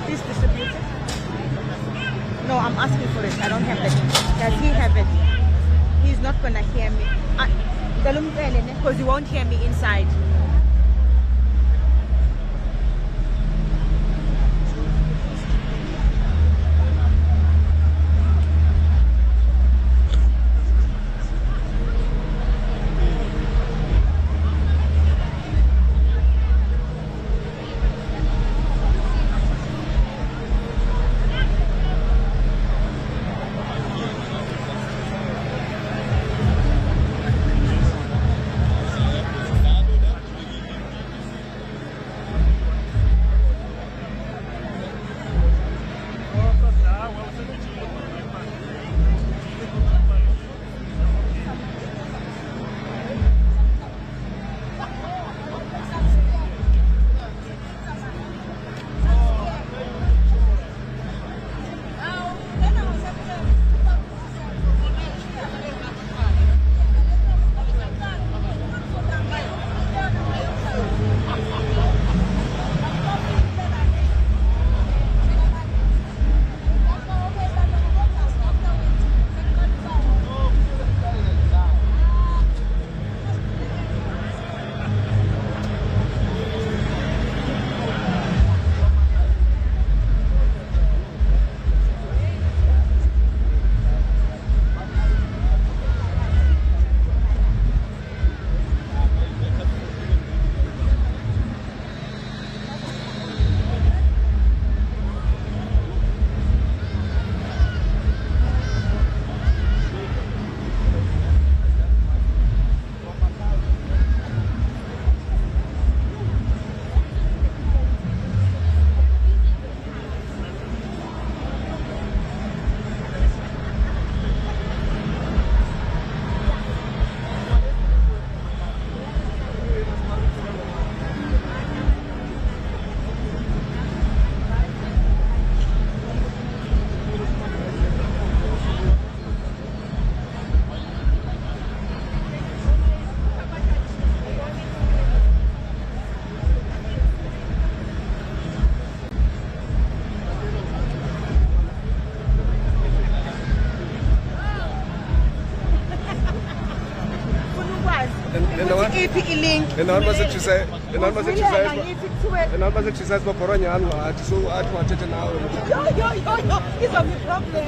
Please distribute it. No, I'm asking for it. I don't have it. Does he have it? He's not gonna hear me. Because he won't hear me inside. Enormous exercise. Enormous exercise for Corona. So I want to now. Yo. It's a problem.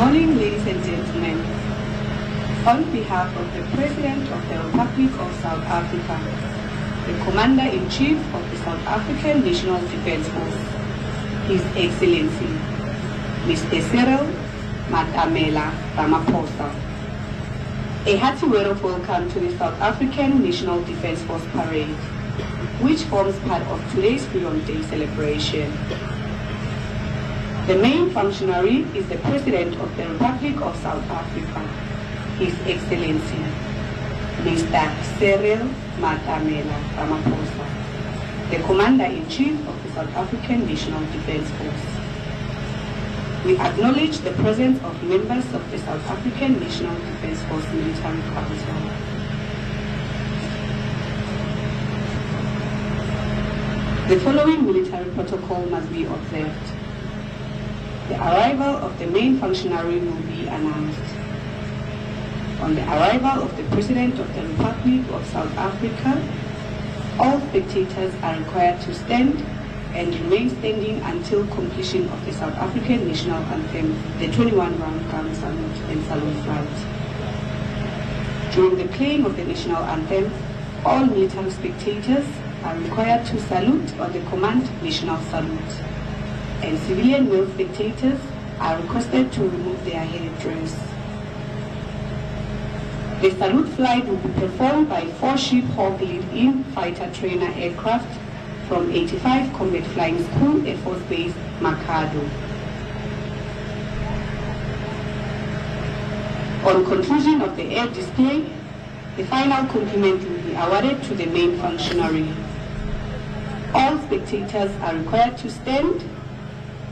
morning, ladies and gentlemen. On behalf of the President of the Republic of South Africa, the Commander-in-Chief of the South African National Defence Force, His Excellency, Mr. Cyril Ramaphosa. A hearty word of welcome to the South African National Defence Force Parade, which forms part of today's Freedom Day celebration. The main functionary is the President of the Republic of South Africa, His Excellency, Mr. Cyril Ramaphosa, the Commander-in-Chief of the South African National Defence Force. We acknowledge the presence of members of the South African National Defence Force Military Council. The following military protocol must be observed. The arrival of the main functionary will be announced. On the arrival of the President of the Republic of South Africa, all spectators are required to stand and remain standing until completion of the South African National Anthem, the 21-round gun salute and salute flight. During the playing of the National Anthem, all military spectators are required to salute on the command National Salute, and civilian male spectators are requested to remove their headdress. The salute flight will be performed by 4 Ship Hawk lead-in fighter trainer aircraft from 85 Combat Flying School Air Force Base, Makado. On conclusion of the air display, the final compliment will be awarded to the main functionary. All spectators are required to stand,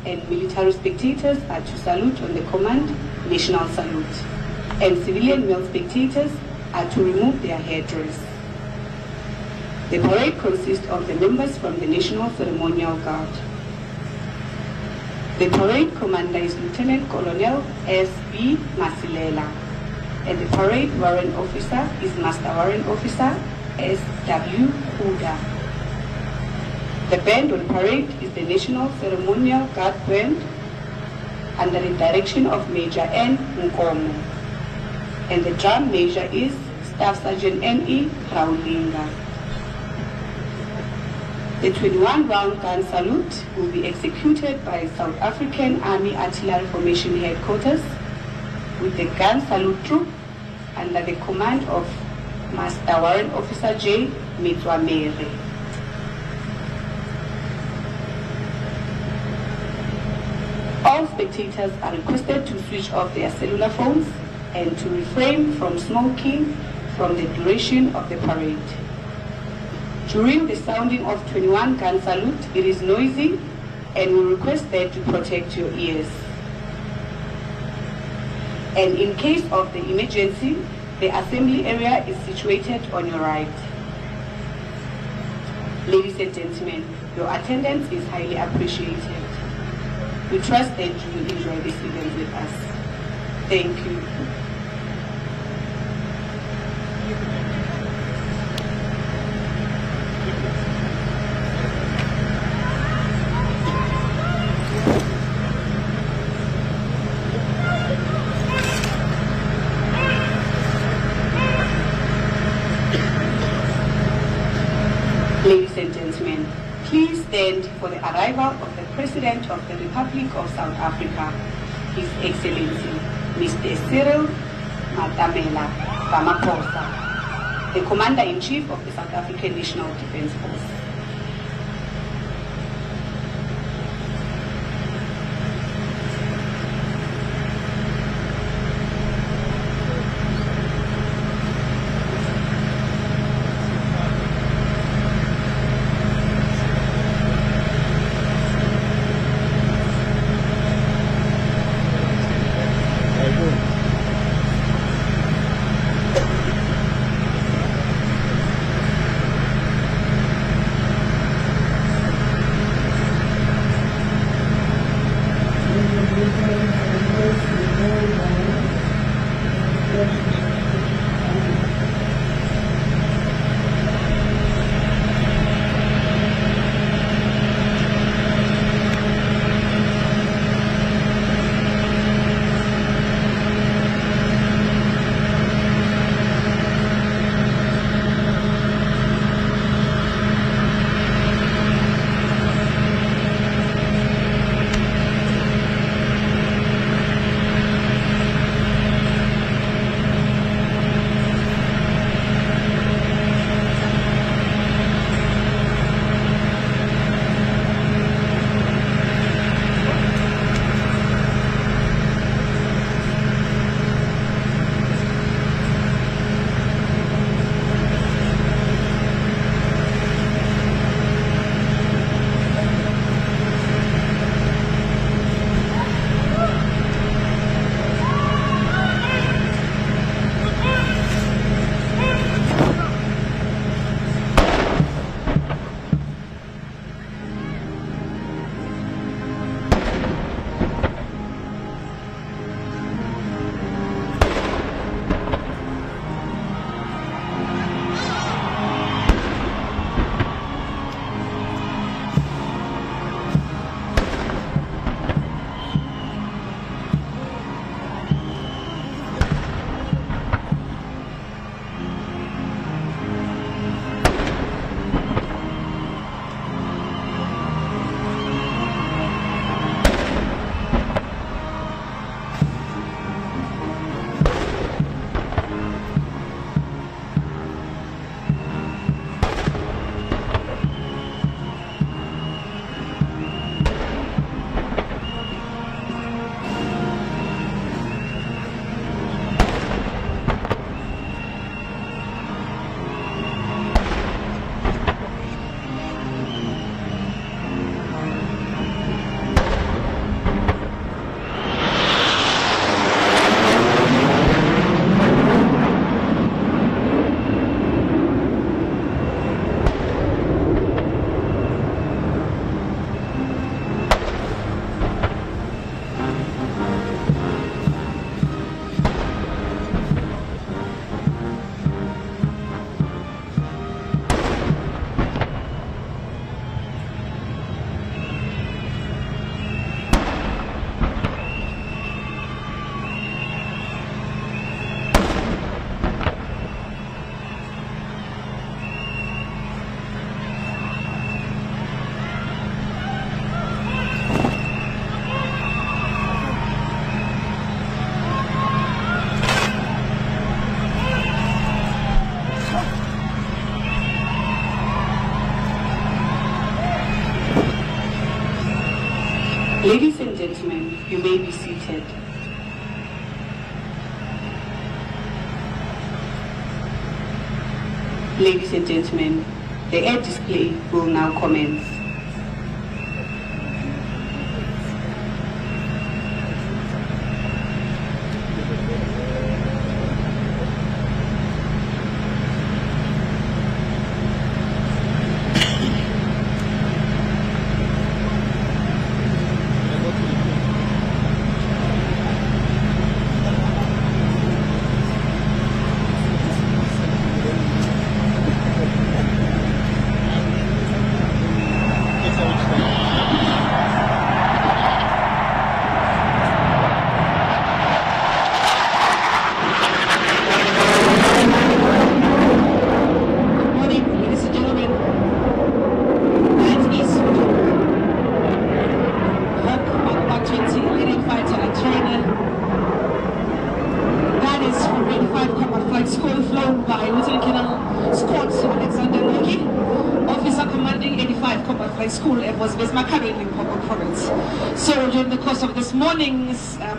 and military spectators are to salute on the command National Salute, and civilian male spectators are to remove their headdress. The parade consists of the members from the National Ceremonial Guard. The parade commander is Lieutenant Colonel S.B. Masilela, and the parade warrant officer is Master Warrant Officer S.W. Huda. The band on parade is the National Ceremonial Guard Band under the direction of Major N. Nkomo, and the drum major is Staff Sergeant N.E. Raulinga. The 21-round gun salute will be executed by South African Army Artillery Formation Headquarters with the gun salute troop under the command of Master Warrant Officer J. Mitwamere. All spectators are requested to switch off their cellular phones and to refrain from smoking from the duration of the parade. During the sounding of 21 gun salute, it is noisy, and we request that you protect your ears. And in case of the emergency, the assembly area is situated on your right. Ladies and gentlemen, your attendance is highly appreciated. We trust that you will enjoy this event with us. Thank you. Ladies and gentlemen, please stand for the arrival of the President of the Republic of South Africa, His Excellency, Mr. Cyril Ramaphosa, the Commander-in-Chief of the South African National Defence Force. Ladies and gentlemen, you may be seated. Ladies and gentlemen, the air display will now commence.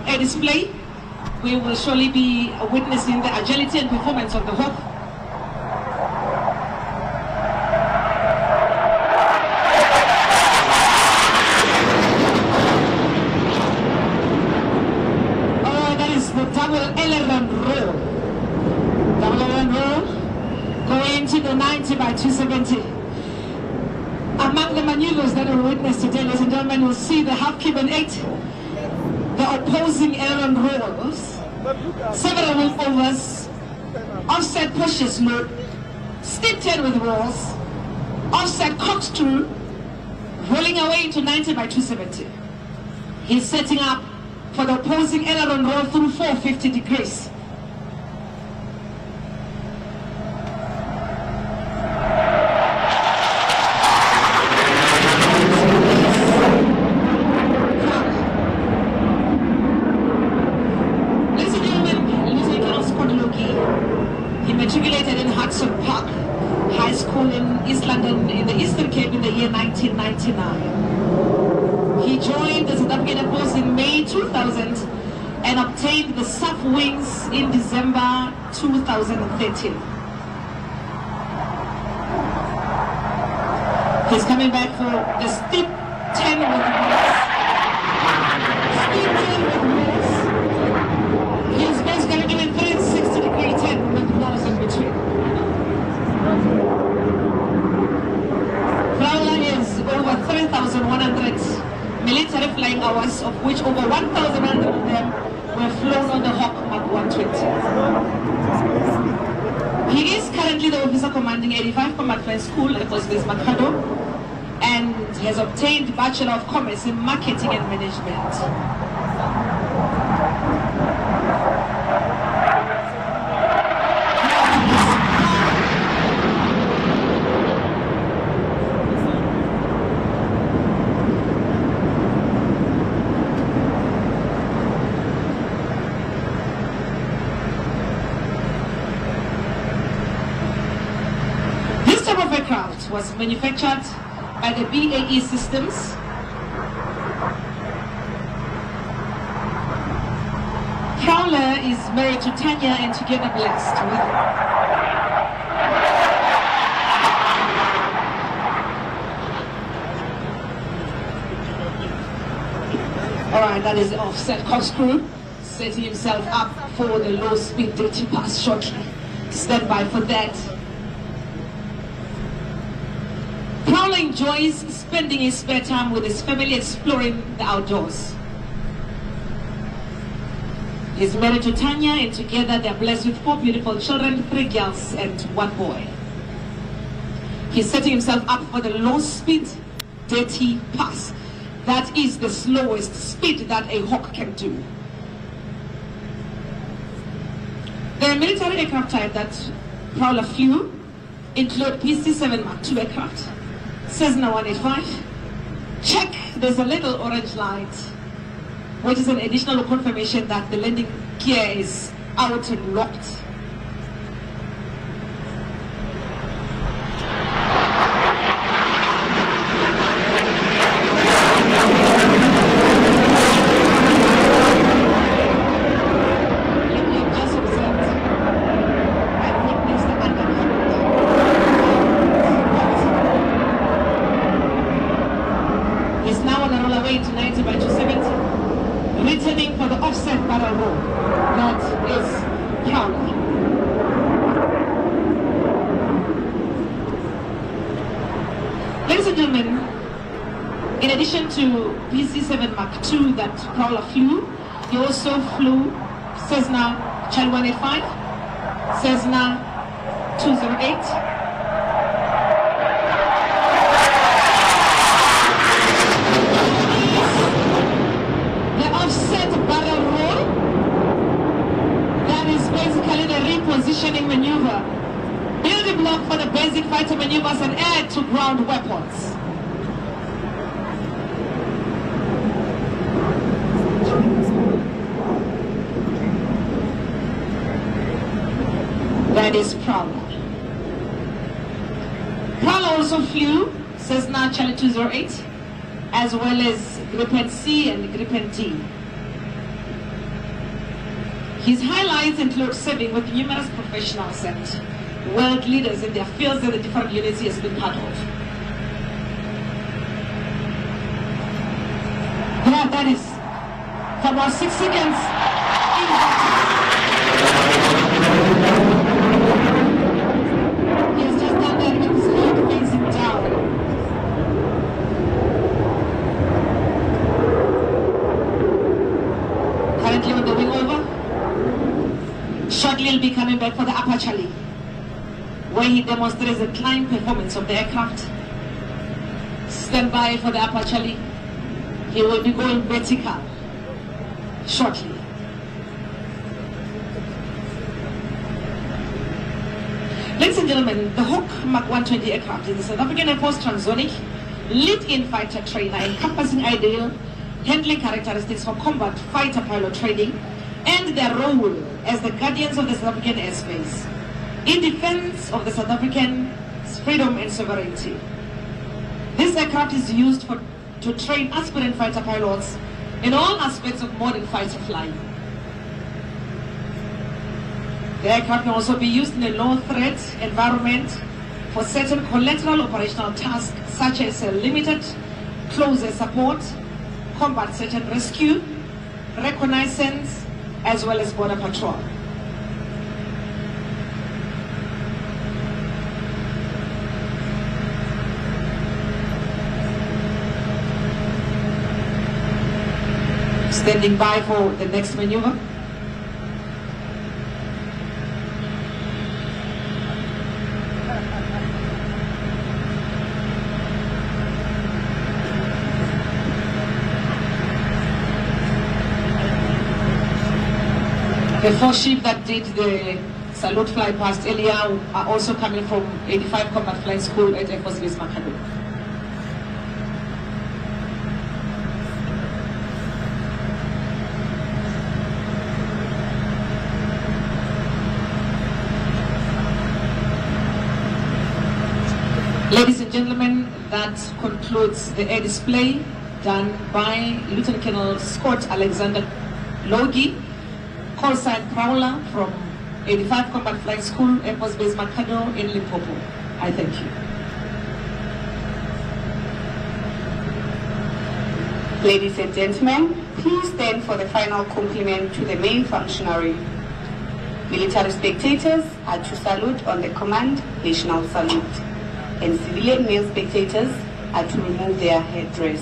Air display, we will surely be witnessing the agility and performance of the Hawk. Oh, that is the double aileron roll. Double aileron roll going to the 90 by 270. Among the maneuvers that we'll witness today, ladies and gentlemen, we'll see the half cube and 8. The opposing aileron rolls, several rollovers, offset pushes loop, steep turn with rolls, offset corkscrew, rolling away into 90 by 270. He's setting up for the opposing aileron roll through 450 degrees. He joined the South African Air Force in May 2000 and obtained the SAF wings in December 2013. He's coming back for the steep 10 with wings. Steep 10 with wings. He's basically doing 360-degree 10 with walls in between. Over 3,100 military flying hours, of which over 1,100 of them were flown on the Hawk Mark 120. He is currently the officer commanding 85 Combat Flight School at Base Makado and has obtained Bachelor of Commerce in Marketing and Management. Was manufactured by the BAE Systems. Prowler is married to Tanya and together blessed with Alright, that is the offset corkscrew, setting himself up for the low speed dirty pass shortly. Stand by for that. Prowler enjoys spending his spare time with his family exploring the outdoors. He's married to Tanya and together they're blessed with 4 beautiful children, 3 girls and 1 boy. He's setting himself up for the low speed dirty pass. That is the slowest speed that a Hawk can do. The military aircraft type that Prowler flew include PC-7 Mark II aircraft, Cessna 185. Check, there's a little orange light, which is an additional confirmation that the landing gear is out and locked. is now on a rollaway to 90 by 270, returning for the offset barrel roll. That is Prowler. Ladies and gentlemen, in addition to PC-7 Mark II that Prowler flew, he also flew Cessna Charlie 185, Cessna 208, the offset barrel roll, that is basically the repositioning maneuver, building block for the basic fighter maneuvers and air-to-ground weapons. That is Prowler. Prowler also flew Cessna Charlie 208, as well as Gripen C and Gripen D. His highlights include serving with numerous professionals and world leaders in their fields that the different units he has been part of. Yeah, that is for about 6 seconds. He has just done that with his head facing down. Currently on the wing over. Shortly he'll be coming back for the upper Charlie, where he demonstrates the climb performance of the aircraft. Stand by for the upper Charlie. He will be going vertical shortly. Ladies and gentlemen, the Hawk Mark 120 aircraft is the South African Air Force transonic lead-in fighter trainer encompassing ideal handling characteristics for combat fighter pilot training and their role as the guardians of the South African airspace in defense of the South African freedom and sovereignty. This aircraft is used to train aspirant fighter pilots in all aspects of modern fighter flying. The aircraft can also be used in a low-threat environment for certain collateral operational tasks such as limited close-air support, combat search and rescue, reconnaissance, as well as border patrol. Standing by for the next maneuver. The 4 ships that did the salute fly past earlier are also coming from 85 Combat Flying School at Air Force Base Makado. Ladies and gentlemen, that concludes the air display done by Lieutenant Colonel Scott Alexander Logie, call sign Prowler from 85 Combat Flight School, Air Force Base Makado in Limpopo. I thank you. Ladies and gentlemen, please stand for the final compliment to the main functionary. Military spectators are to salute on the command national salute, and civilian male spectators are to remove their headdress.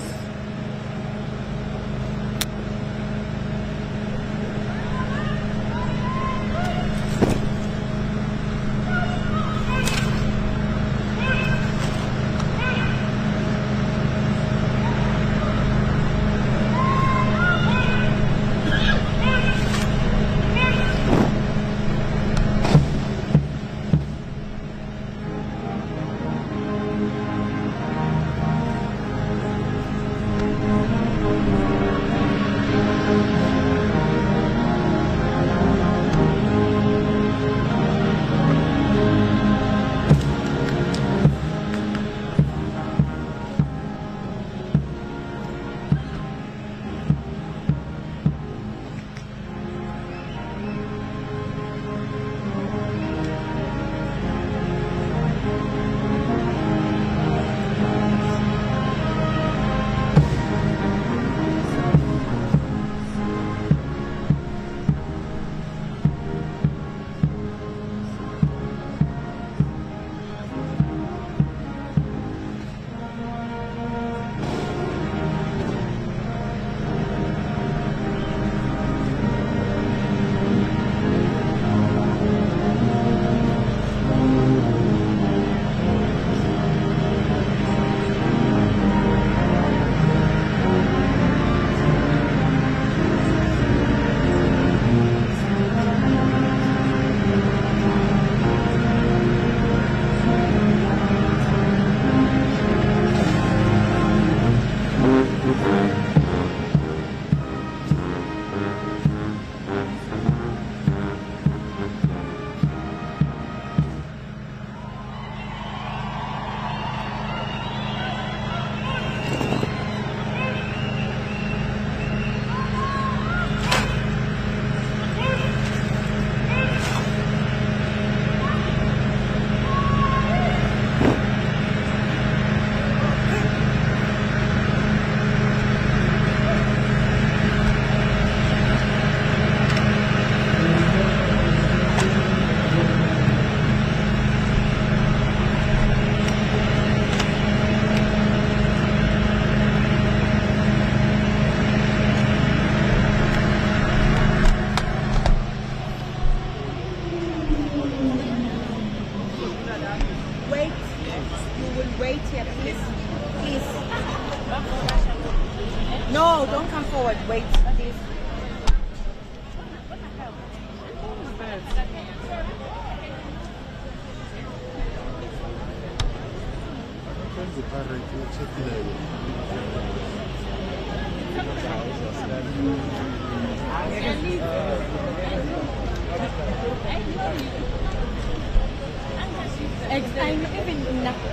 No, don't come forward. Wait, please.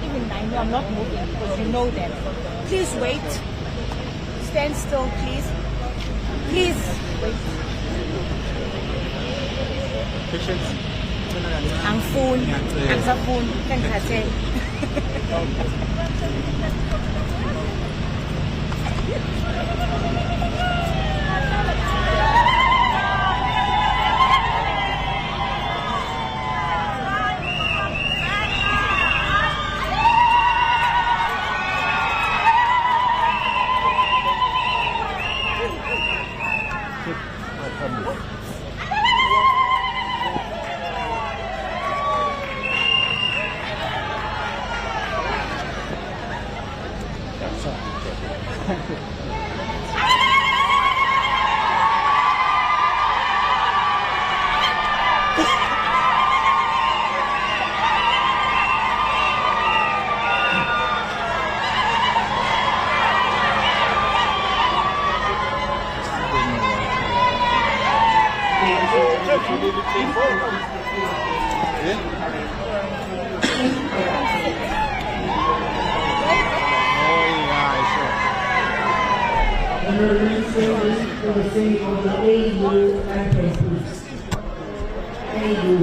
Even I know I'm not moving because you know them. Please wait. Stand still, please. Please wait. Patience. Ang phone, ang sa phone, kan kasi. For the sake of the AU and President. AU.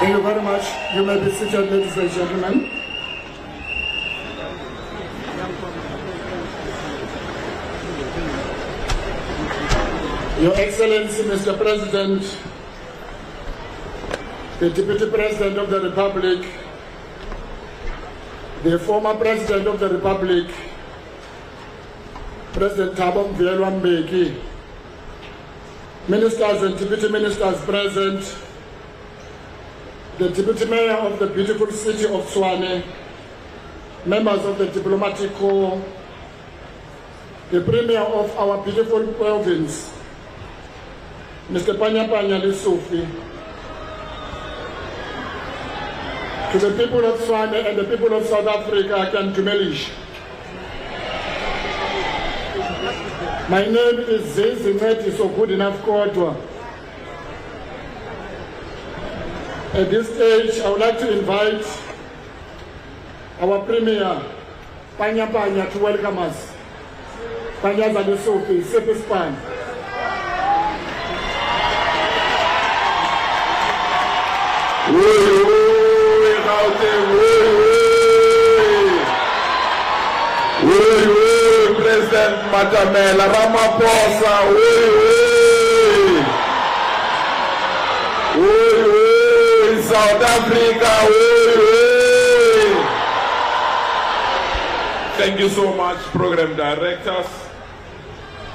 Thank you very much. You may be seated, ladies and gentlemen. Your Excellency, Mr. President, the Deputy President of the Republic, the former President of the Republic, President Thabo Mbeki, Ministers and Deputy Ministers present, the Deputy Mayor of the beautiful city of Tshwane, members of the diplomatic corps, the Premier of our beautiful province, Mr. Panya Lesotho, to the people of Swane and the people of South Africa, I can demolish. My name is Zizincedi, so good enough Kodwa. At this stage, I would like to invite our Premier, Panya, to welcome us. Panya Lesotho, Sepispan. President Matamela Ramaposa, South Africa, Thank you so much, Program Directors.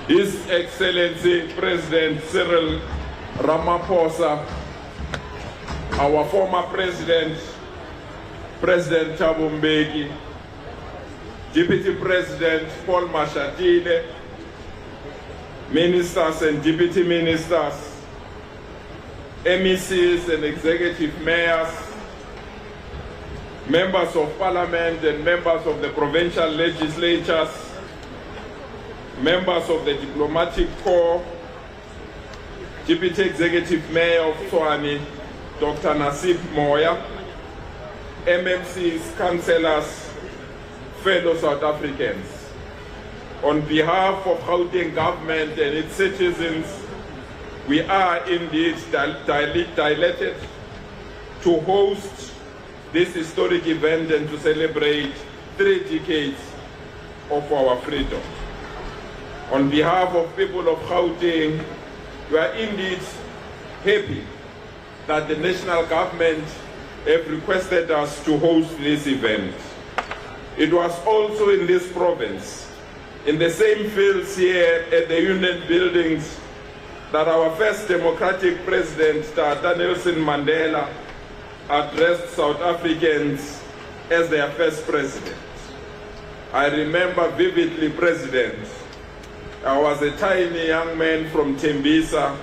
His Excellency President Cyril Ramaphosa, our former President, President Thabo Mbeki, Deputy President Paul Mashatile, Ministers and Deputy Ministers, MECs and Executive Mayors, Members of Parliament and members of the provincial legislatures, members of the Diplomatic Corps, Deputy Executive Mayor of Tshwane, Dr. Nasib Moya, MMCs, councillors, fellow South Africans. On behalf of Gauteng government and its citizens, we are indeed delighted to host this historic event and to celebrate 3 decades of our freedom. On behalf of people of Gauteng, we are indeed happy that the national government have requested us to host this event. It was also in this province, in the same fields here at the Union Buildings, that our first democratic president, Nelson Mandela, addressed South Africans as their first president. I remember vividly, President, I was a tiny young man from Tembisa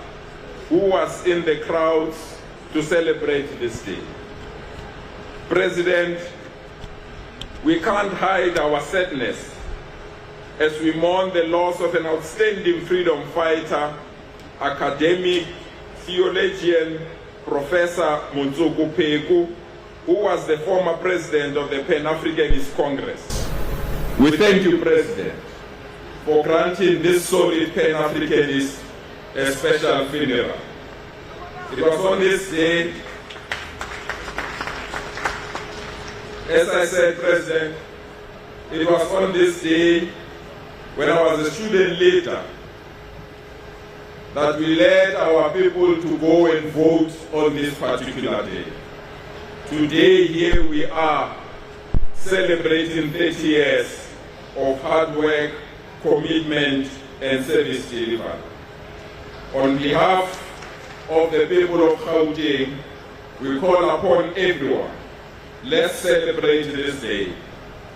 who was in the crowds to celebrate this day. President, we can't hide our sadness as we mourn the loss of an outstanding freedom fighter, academic, theologian, Professor Motsuku Peku, who was the former president of the Pan-Africanist Congress. We thank you, President, for granting this solid Pan-Africanist a special funeral. It was on this day, as I said, President, it was on this day when I was a student leader that we led our people to go and vote on this particular day. Today, here we are celebrating 30 years of hard work, commitment, and service delivered. On behalf of the people of Gauteng, we call upon everyone, let's celebrate this day.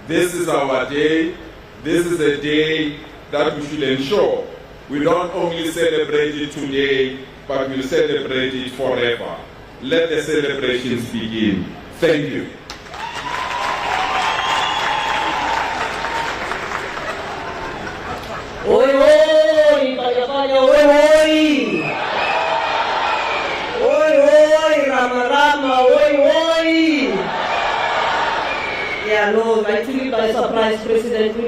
This is our day. This is a day that we should ensure we don't only celebrate it today, but we'll celebrate it forever. Let the celebrations begin. Thank you. Oi, oi, Panya, oi, oi. Oi, oi, Rama, oi, oi. Yeah, no, I took you by surprise, President. You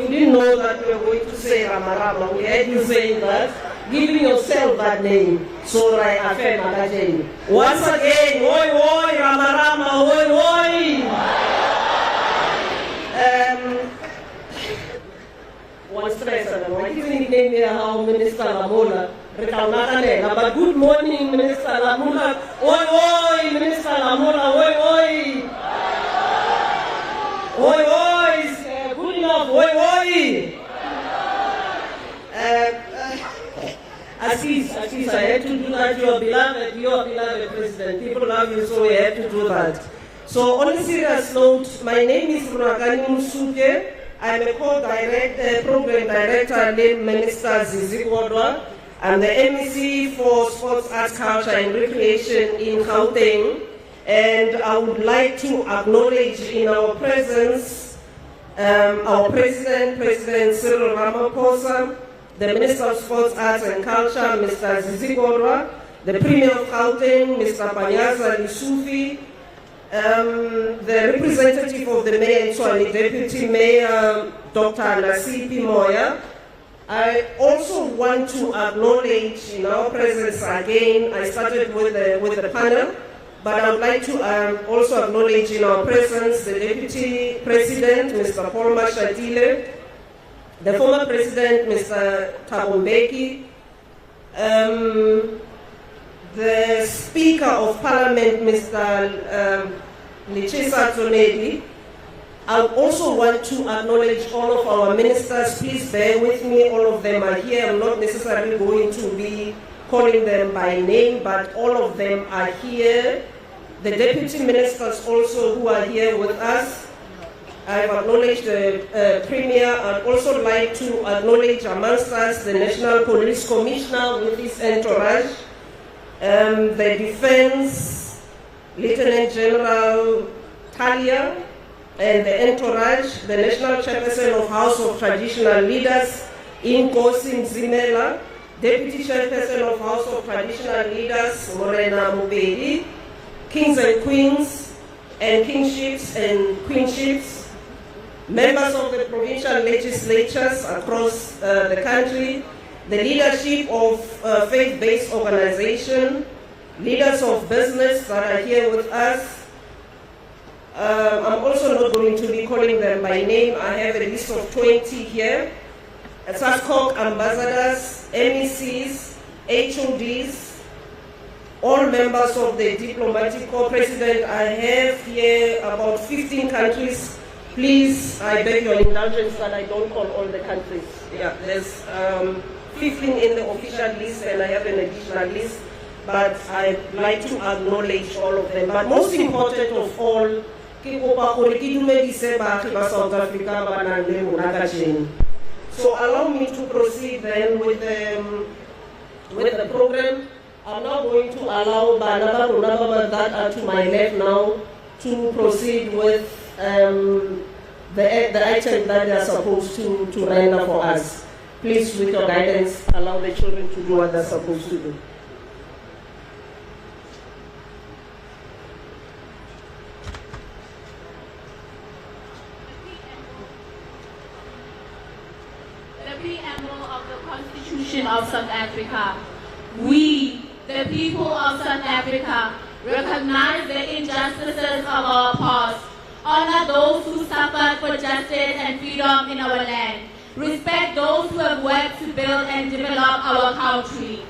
didn't know that we were going to say Rama. We had you saying that, giving yourself that name. So I affirm again. Once again, oi, oi, Rama, oi, oi. One stress, I didn't name here how Minister Lamola, but good morning, Minister Lamola. Oi, oi, Minister Lamola, oi, oi. Oi, oi, good enough, oi, oi. Assis, I had to do that. Your beloved President. People love you, so we had to do that. So on a serious note, my name is Runagani Musuke. I'm a program director named Minister Zizi Wadwa. I'm the MEC for Sports, Arts, Culture and Recreation in Gauteng. And I would like to acknowledge in our presence our President, President Cyril Ramaphosa, the Minister of Sports, Arts and Culture, Mr. Zizi Wadwa, the Premier of Gauteng, Mr. Panyaza Lisufi, the representative of the Mayor and Deputy Mayor, Dr. Nasipi Moya. I also want to acknowledge in our presence again, I started with the panel, but I would like to also acknowledge in our presence the Deputy President, Mr. Paul Mashatile, the former President, Mr. Thabo Mbeki, the Speaker of Parliament, Mr. Lichisa Tonedi. I also want to acknowledge all of our ministers. Please bear with me, all of them are here. I'm not necessarily going to be calling them by name, but all of them are here. The deputy ministers also who are here with us. I've acknowledged the Premier. I'd also like to acknowledge amongst us the National Police Commissioner with his entourage, the Defense, Lieutenant General Talia, and the entourage, the National Chairperson of House of Traditional Leaders, Inkosi Mzimela, Deputy Chairperson of House of Traditional Leaders, Morena Mubedi, Kings and Queens, and Kingships and Queenships, members of the provincial legislatures across the country, the leadership of faith-based organization, leaders of business that are here with us. I'm also not going to be calling them by name. I have a list of 20 here. SASCOC ambassadors, MECs, HODs, all members of the diplomatic corps. President, I have here about 15 countries. Please, I beg your indulgence that I don't call all the countries. Yeah, there's 15 in the official list and I have an additional list, but I'd like to acknowledge all of them. But most important of all, South Africa. So allow me to proceed then with the program. I'm now going to allow Banaba that are to my left now to proceed with the item that they are supposed to render for us. Please, with your guidance, allow the children to do what they're supposed to do. Of South Africa. We, the people of South Africa, recognize the injustices of our past, honor those who suffered for justice and freedom in our land, respect those who have worked to build and develop our country.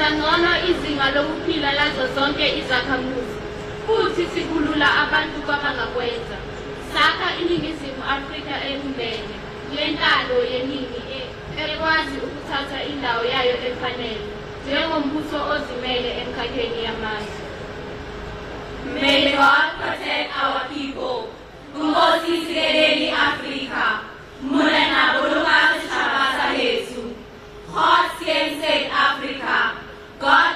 Ngcono izinga lokuphila lazo zonke izakhamuzi futhi sikhulula abantu kwabangakwenza sakha iningizimu Afrika ebumbene lentalo yeningi ekwazi ukuthatha indawo yayo efanele njengombuso ozimele emkhakheni yamazwe. May God protect our people. Nkosi sikeleli Afrika. Mona boloka setjhaba sa heso. God save Africa. God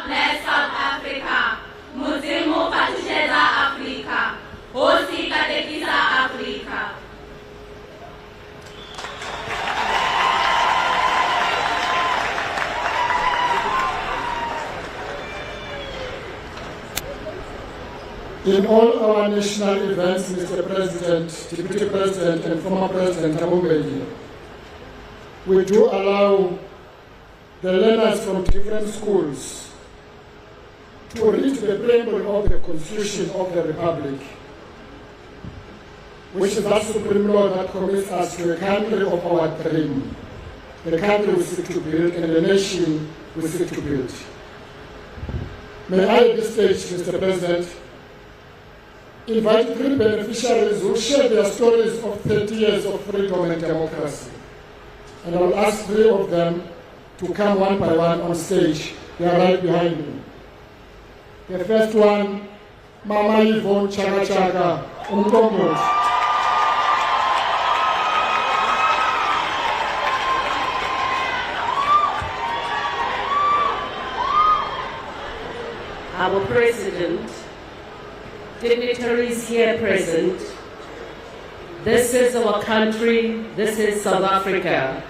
In all our national events, Mr. President, Deputy President, and former President Thabo Mbeki, we do allow the learners from different schools to read the preamble of the Constitution of the Republic, which is that supreme law that commits us to a country of our dream, the country we seek to build and the nation we seek to build. May I at this stage, Mr. President, invite 3 beneficiaries who share their stories of 30 years of freedom and democracy. And I will ask 3 of them to come one by one on stage. They are right behind me. The first one, Mama Yvonne Chaga Chaga, Umgomos. Our President, dignitaries here present, this is our country, this is South Africa.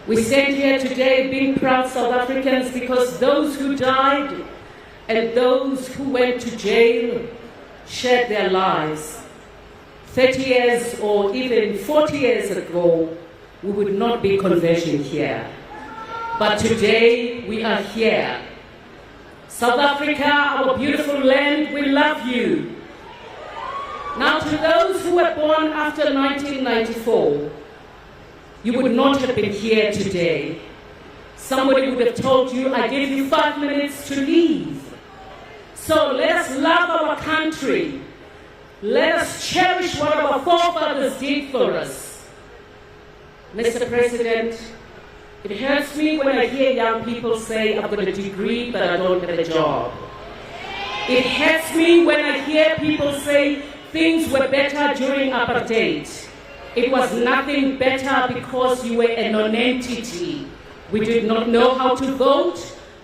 We stand here today being proud South Africans because those who died and those who went to jail shared their lives. 30 years or even 40 years ago, we would not be converging here. But today, we are here. South Africa, our beautiful land, we love you. Now, to those who were born after 1994, you would not have been here today. Somebody would have told you, I gave you 5 minutes to leave. So let us love our country. Let us cherish what our forefathers did for us. Mr. President, it hurts me when I hear young people say, I've got a degree, but I don't have a job. It hurts me when I hear people say things were better during apartheid. It was nothing better because you were a non-entity. We did not know how to vote,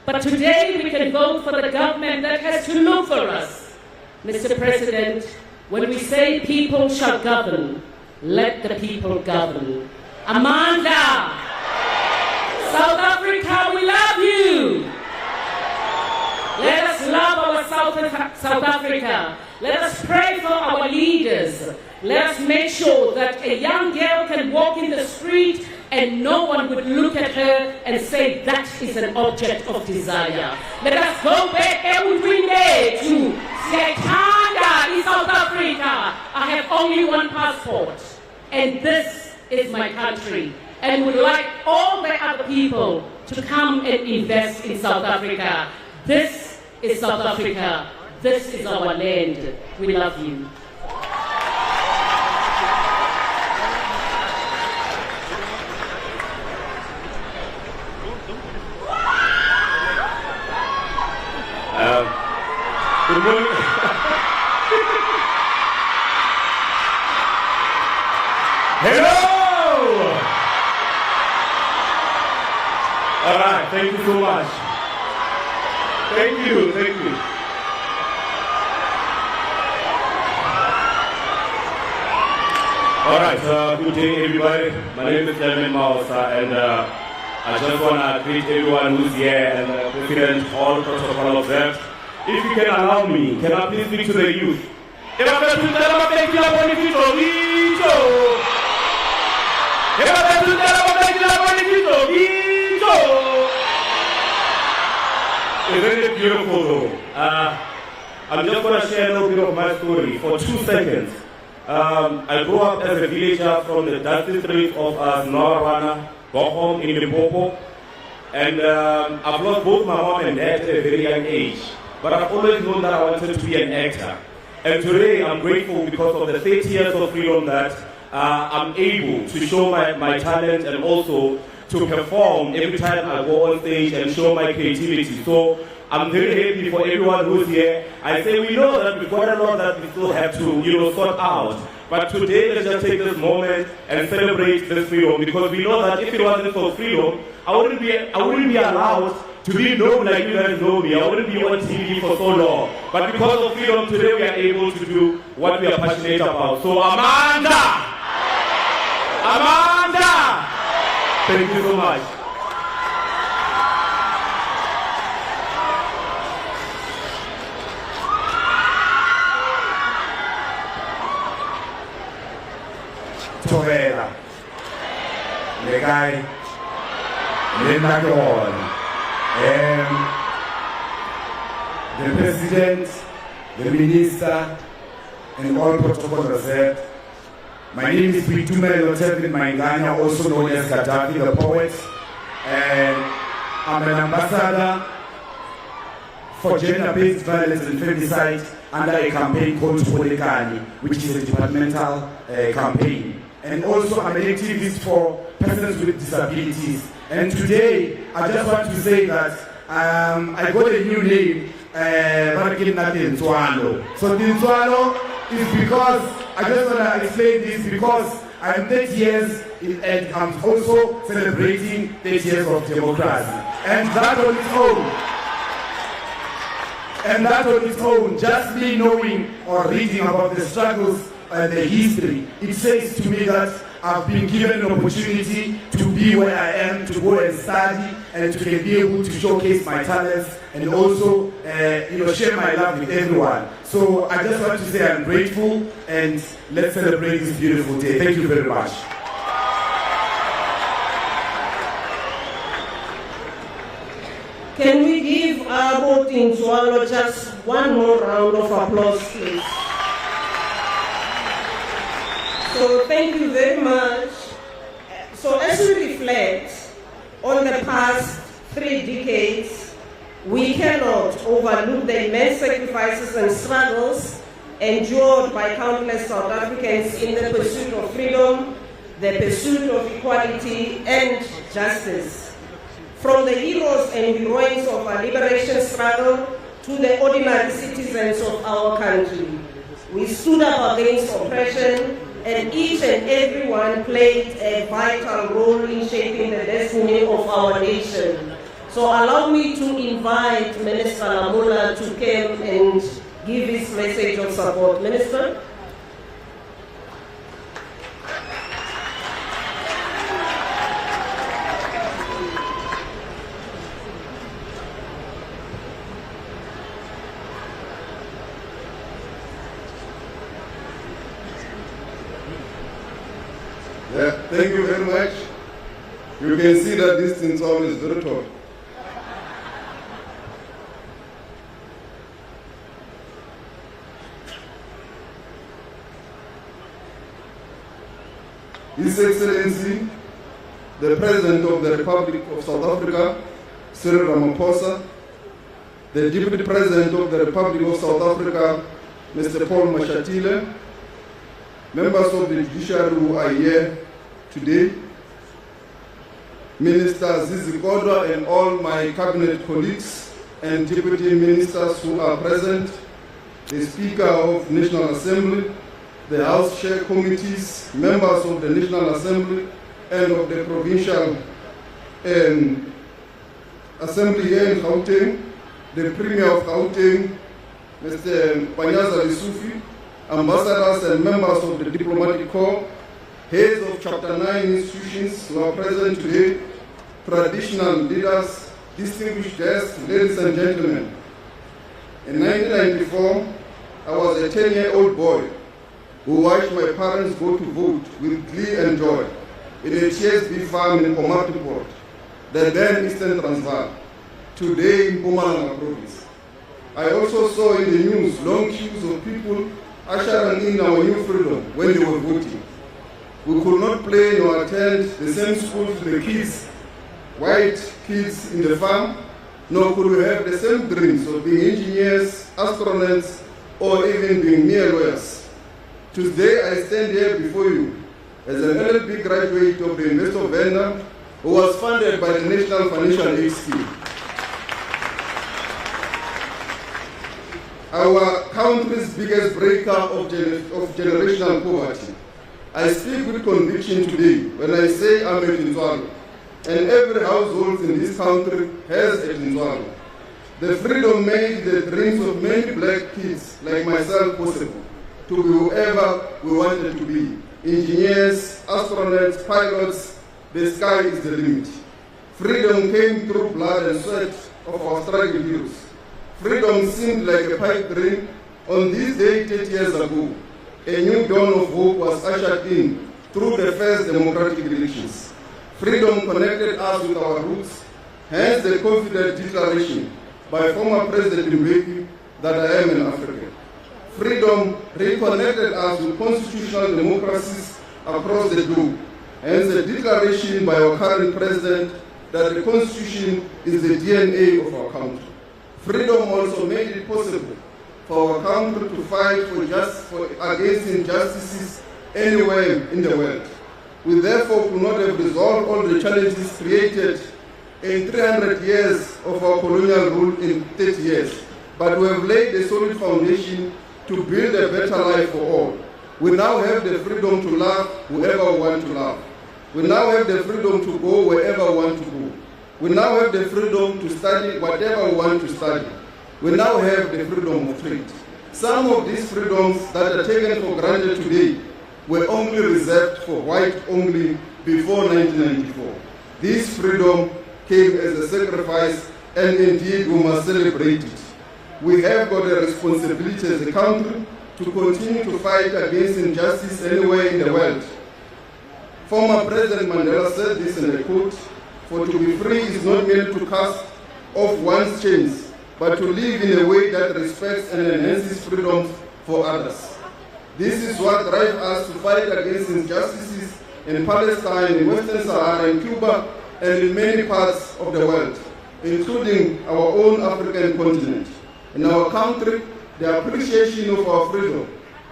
but today we can vote for the government that has to look for us. Mr. President, when we say people shall govern, let the people govern. Amanda! South Africa, we love you. Let us love our South Africa. Let us pray for our leaders. Let us make sure that a young girl can walk in the street and no one would look at her and say that is an object of desire. Let us go back every day to Sekanda in South Africa. I have only one passport, and this is my country. And would like all the other people to come and invest in South Africa. This is South Africa. This is our land. We love you. Good morning. Hello! All right, thank you so much. Thank you, thank you. All right, good day everybody. My name is Ramaphosa, and I just want to greet everyone who's here and the President, all protocol observed. If you can allow me, can I please speak to the youth? Isn't it beautiful though? I'm just going to share a little bit of my story for 2 seconds. I grew up as a villager from the Dutch district of Norawana, Bochum in Limpopo. And I've lost both my mom and dad at a very young age. But I've always known that I wanted to be an actor. And today I'm grateful because of the 30 years of freedom that I'm able to show my talent and also to perform every time I go on stage and show my creativity. So I'm very happy for everyone who's here. I say we know that we've got a lot that we still have to sort out. But today let's just take this moment and celebrate this freedom, because we know that if it wasn't for freedom, I wouldn't be allowed to be known like you guys know me. I wouldn't be on TV for so long. But because of freedom, today we are able to do what we are passionate about. So Amanda! Thank you so much. Motovela, the guy, the President, the Minister, and all protocol reserved. My name is Pd.Afrika Mainganya, also known as Gaddafi the poet, and I'm an ambassador for gender-based violence and femicide under a campaign called Polikani, which is a departmental campaign. And also I'm an activist for persons with disabilities. And today, I just want to say that I got a new name, So Tinsualo is because, I just want to explain this because I'm 30 years and I'm also celebrating 30 years of democracy. And that on its own, just me knowing or reading about the struggles and the history, it says to me that I've been given an opportunity to be where I am, to go and study, and to be able to showcase my talents and also, share my love with everyone. So I just want to say I'm grateful, and let's celebrate this beautiful day. Thank you very much. Can we give our voting Swallow just one more round of applause, please? So thank you very much. So as we reflect on the past 3 decades, we cannot overlook the immense sacrifices and struggles endured by countless South Africans in the pursuit of freedom, the pursuit of equality and justice. From the heroes and heroines of our liberation struggle to the ordinary citizens of our country, we stood up against oppression, and each and every one played a vital role in shaping the destiny of our nation. So allow me to invite Minister Lamula to come and give his message of support. Minister? Thank you very much. You can see that this thing is always very tall. His Excellency, the President of the Republic of South Africa, Cyril Ramaphosa, the Deputy President of the Republic of South Africa, Mr. Paul Mashatile, members of the judiciary who are here today, Minister Zizi Kodwa and all my cabinet colleagues and deputy ministers who are present, the Speaker of National Assembly, the House Chair Committees, members of the National Assembly and of the Provincial Assembly here in Gauteng, the Premier of Gauteng, Mr. Panyaza Lisufi, ambassadors and members of the diplomatic corps, heads of Chapter 9 institutions who are present today, traditional leaders, distinguished guests, ladies and gentlemen. In 1994, I was a 10-year-old boy who watched my parents go to vote with glee and joy in a TSB farm in Komati, the then Eastern Transvaal, today in Mpumalanga province. I also saw in the news long queues of people ushering in our new freedom when they were voting. We could not play nor attend the same schools with the kids, white kids in the farm, nor could we have the same dreams of being engineers, astronauts, or even being mere lawyers. Today I stand here before you as an LLB graduate of the Investor Venda who was funded by the National Financial Aid Scheme. Our country's biggest breaker of generational poverty. I speak with conviction today when I say I'm a Tinzwalo, and every household in this country has a Tinzwalo. The freedom made the dreams of many black kids like myself possible to be whoever we wanted to be. Engineers, astronauts, pilots, the sky is the limit. Freedom came through blood and sweat of our struggle heroes. Freedom seemed like a pipe dream. On this day 30 years ago, a new dawn of hope was ushered in through the first democratic elections. Freedom connected us with our roots, hence the confident declaration by former President Mbeki that I am an African. Freedom reconnected us with constitutional democracies across the globe, hence the declaration by our current President that the Constitution is the DNA of our country. Freedom also made it possible for our country to fight against injustices anywhere in the world. We therefore could not have resolved all the challenges created in 300 years of our colonial rule in 30 years, but we have laid a solid foundation to build a better life for all. We now have the freedom to love whoever we want to love. We now have the freedom to go wherever we want to go. We now have the freedom to study whatever we want to study. We now have the freedom of trade. Some of these freedoms that are taken for granted today were only reserved for white only before 1994. This freedom came as a sacrifice, and indeed we must celebrate it. We have got a responsibility as a country to continue to fight against injustice anywhere in the world. Former President Mandela said this in a quote, "For to be free is not merely to cast off one's chains, but to live in a way that respects and enhances freedoms for others." This is what drives us to fight against injustices in Palestine, in Western Sahara, in Cuba, and in many parts of the world, including our own African continent. In our country, the appreciation of our freedom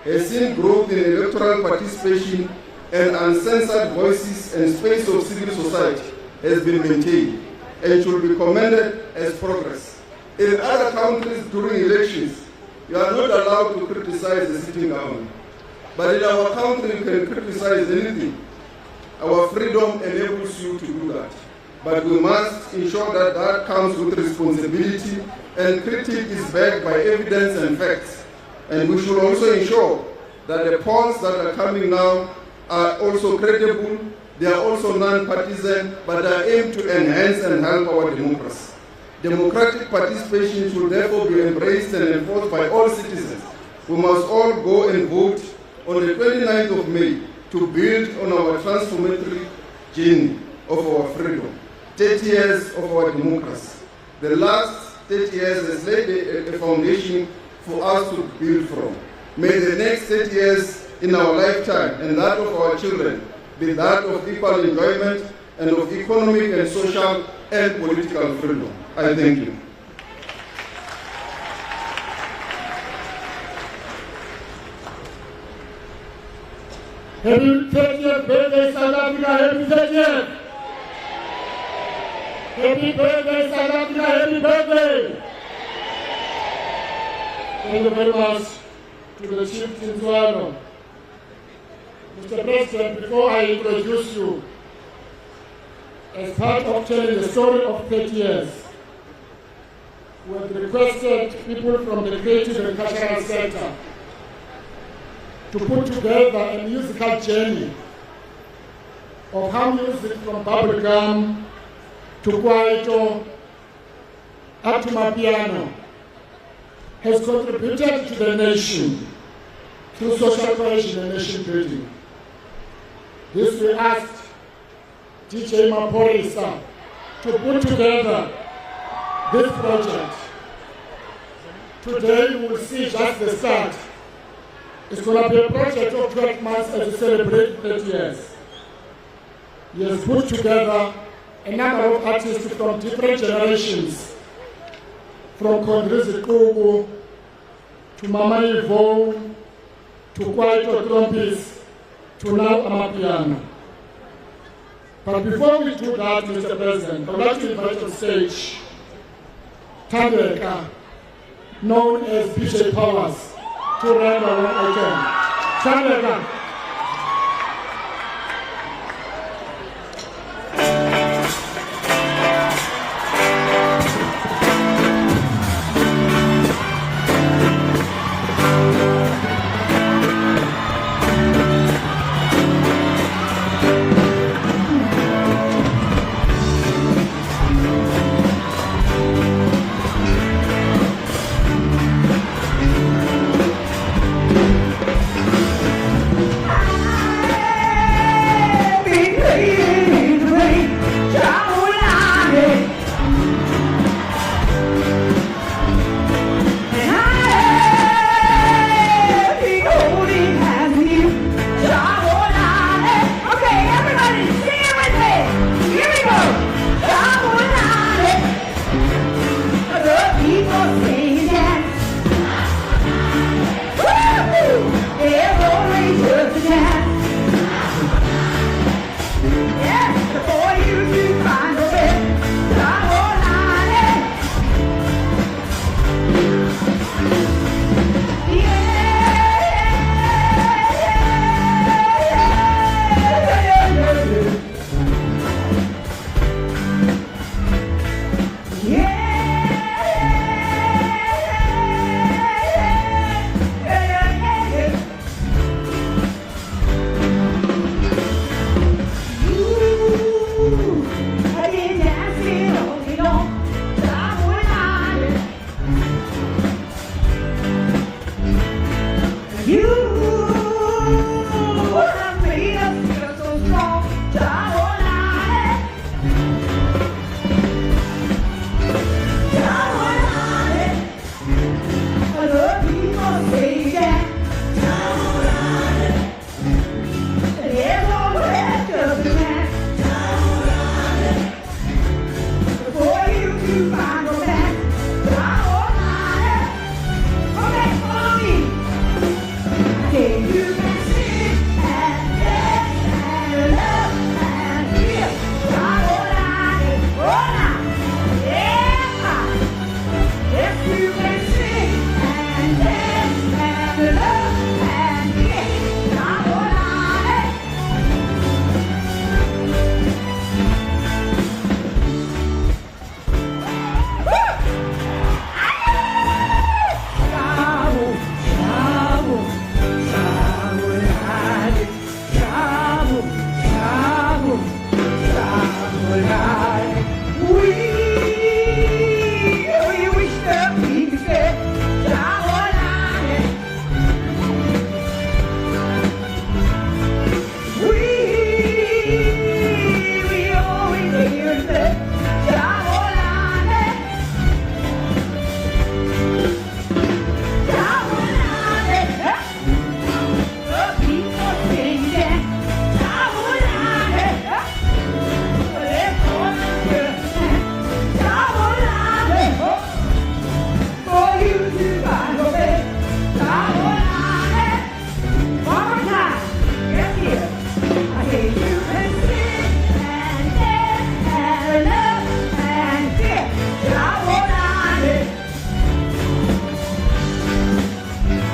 has seen growth in electoral participation, and uncensored voices and space of civil society has been maintained and should be commended as progress. In other countries during elections, you are not allowed to criticize the sitting government. But in our country, you can criticize anything. Our freedom enables you to do that. But we must ensure that that comes with responsibility, and critique is backed by evidence and facts. And we should also ensure that the polls that are coming now are also credible, they are also non-partisan, but are aimed to enhance and help our democracy. Democratic participation should therefore be embraced and enforced by all citizens. We must all go and vote on the 29th of May to build on our transformatory journey of our freedom. 30 years of our democracy. The last 30 years has laid a foundation for us to build from. May the next 30 years in our lifetime and that of our children be that of equal enjoyment and of economic and social and political freedom. I thank you. Happy 30th birthday, South Africa, happy 30th! Happy birthday, South Africa, happy birthday! Thank you very much to the Chief Tinzwano. Mr. President, before I introduce you, as part of telling the story of 30 years, we have requested people from the creative and cultural sector to put together a musical journey of how music from bubblegum to kwaito up to Mapiano has contributed to the nation through social cohesion and nation building. This we asked DJ Maporisa to put together this project. Today we will see just the start. It's going to be a project of 12 months as we celebrate 30 years. He has put together a number of artists from different generations, from Kondrizi Kugu to Mama Ivo to Kwaito Trumpis to now Amapiano. But before we do that, Mr. President, I would like to invite on stage Tandeka, known as PJ Powers, to run our item. Tandeka.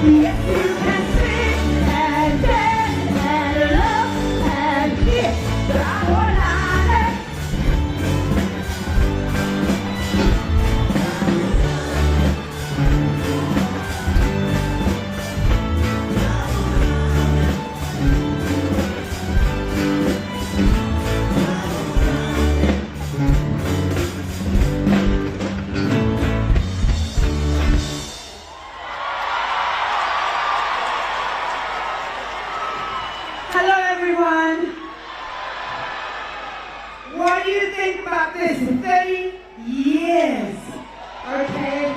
Yes, you can sing and dance and love and kiss. Hello, everyone. What do you think about this? 30 years. Okay.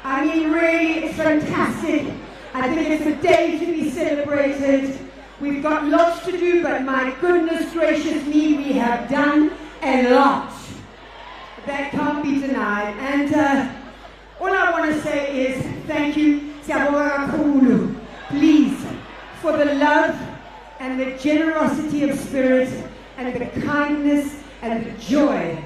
I mean, really, it's fantastic. I think it's a day to be celebrated. We've got lots to do, but my goodness gracious me, we have done a lot. That can't be denied. And all I want to say is thank you, Siyabonga kakhulu. Please, for the love and the generosity of spirit and the kindness and the joy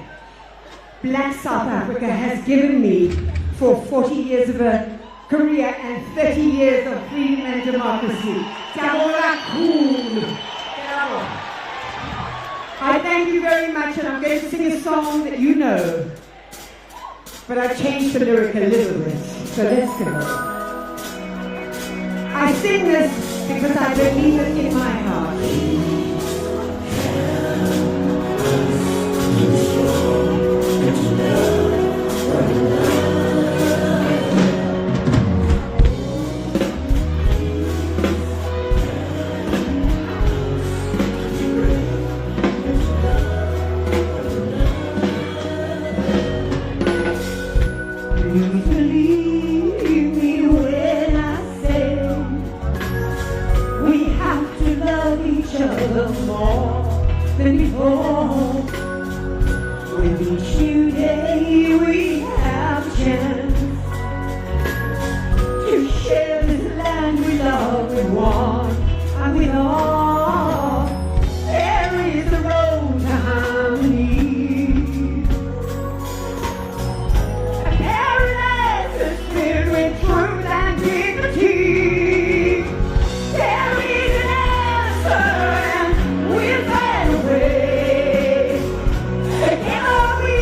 Black South Africa has given me for 40 years of a career and 30 years of freedom and democracy. I thank you very much, and I'm going to sing a song that you know, but I've changed the lyric a little bit, so let's go. I sing this because I believe it in my heart. Believe me when I say we have to love each other more than before. With each new day we have a chance to share this land we love with one and with all. There is a road to harmony. With truth and dignity, there is an answer, and we'll find a way. Together we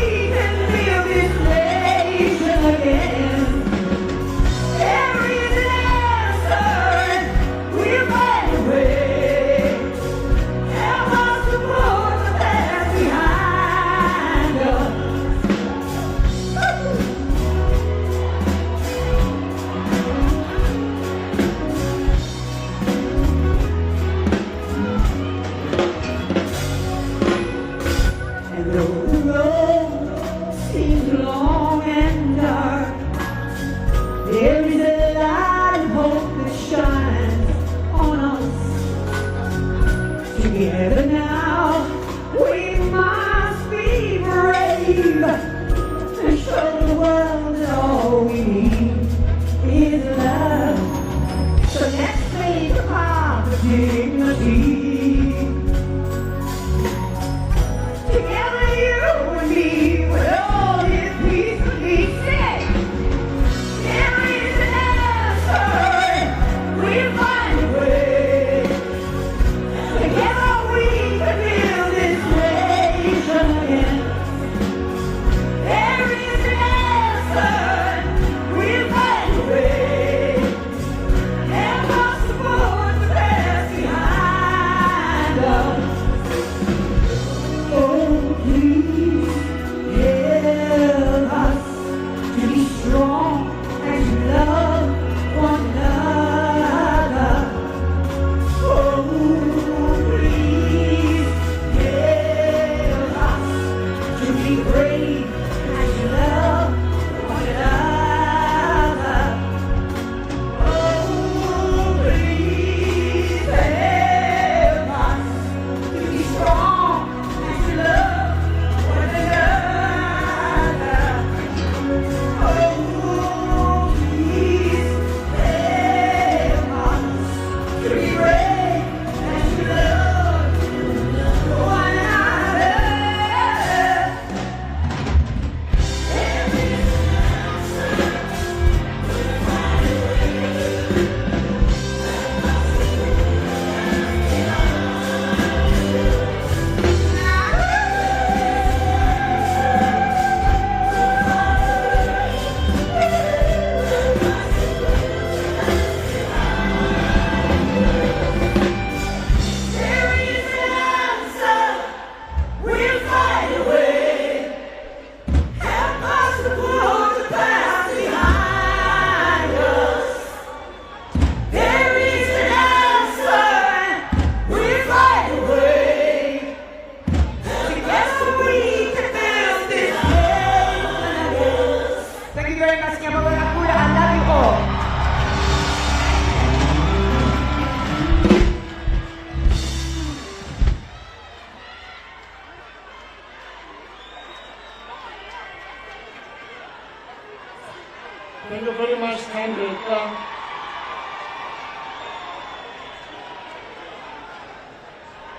Mandela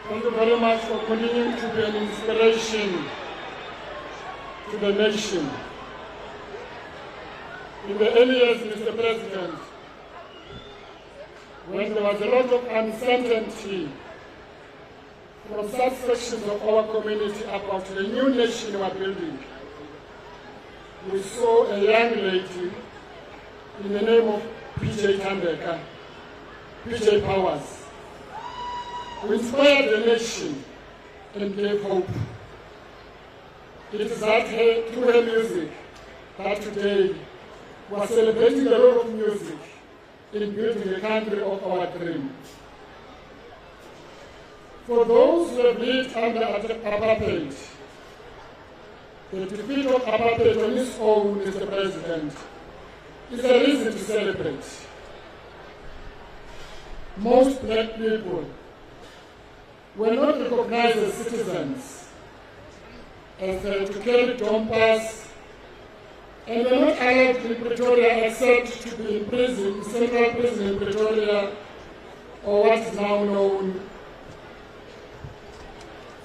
thank you very much for continuing to be an inspiration to the nation. In the early years, Mr. President, when there was a lot of uncertainty from such sections of our community about the new nation we are building, we saw a young lady in the name of PJ Tandeka, PJ Powers, who inspired the nation and gave hope. It is that through her music that today we are celebrating the role of music in building the country of our dream. For those who have lived under apartheid, the defeat of apartheid on its own, Mr. President, is a reason to celebrate. Most black people were not recognized as citizens, as to carry dompas, and were not allowed in Pretoria except to be in prison, central prison in Pretoria, or what is now known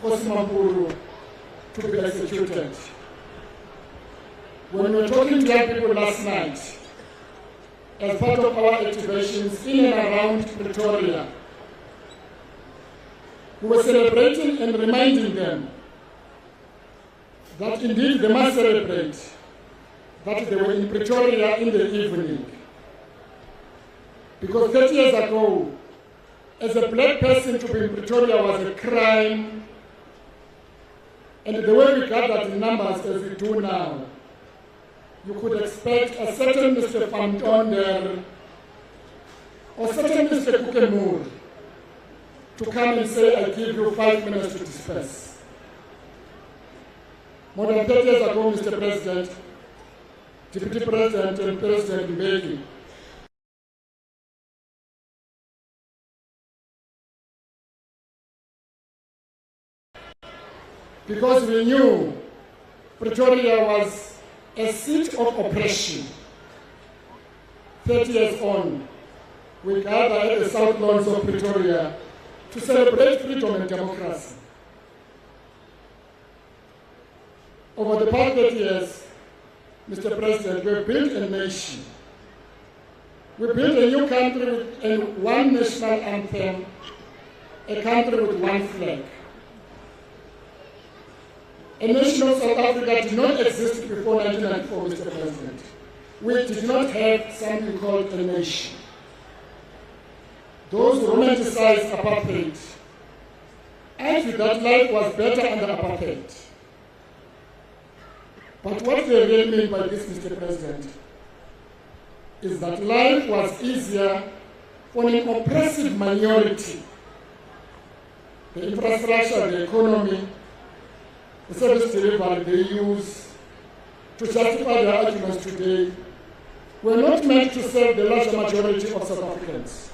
as Mampuru, to be executed. When we were talking to young people last night, as part of our activations in and around Pretoria, we were celebrating and reminding them that indeed they must celebrate that they were in Pretoria in the evening. Because 30 years ago, as a black person to be in Pretoria was a crime, and the way we gathered in numbers as we do now, you could expect a certain Mr. Van Tonder or certain Mr. Kukemur to come and say, I give you 5 minutes to disperse. More than 30 years ago, Mr. President, Deputy President and President Mbeki, because we knew Pretoria was a seat of oppression. 30 years on, we gathered at the South Lawns of Pretoria to celebrate freedom and democracy. Over the past 30 years, Mr. President, we built a nation. We built a new country with one national anthem, a country with one flag. A nation of South Africa did not exist before 1994, Mr. President. We did not have something called a nation. Those who romanticized apartheid argued that life was better under apartheid. But what they really mean by this, Mr. President, is that life was easier for an oppressive minority. The infrastructure, the economy, the service delivery they use to justify their arguments today were not meant to serve the larger majority of South Africans.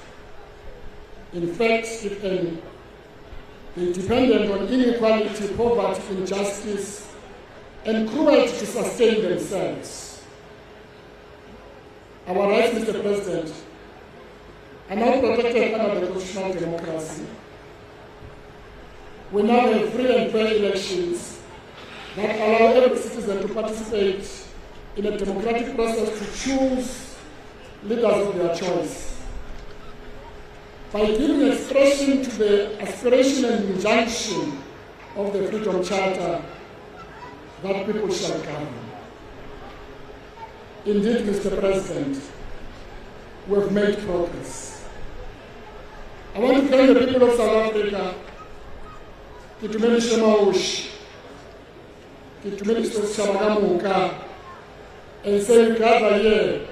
In fact, if any, they depended on inequality, poverty, injustice, and cruelty to sustain themselves. Our rights, Mr. President, are now protected under the constitutional democracy. We now have free and fair elections that allow every citizen to participate in a democratic process to choose leaders of their choice. By giving expression to the aspiration and injunction of the Freedom Charter, that people shall govern. Indeed, Mr. President, we have made progress. I want to thank the people of South Africa, Kitumeni Shemaush, Kitumeni Shabagamuka, and say we gather here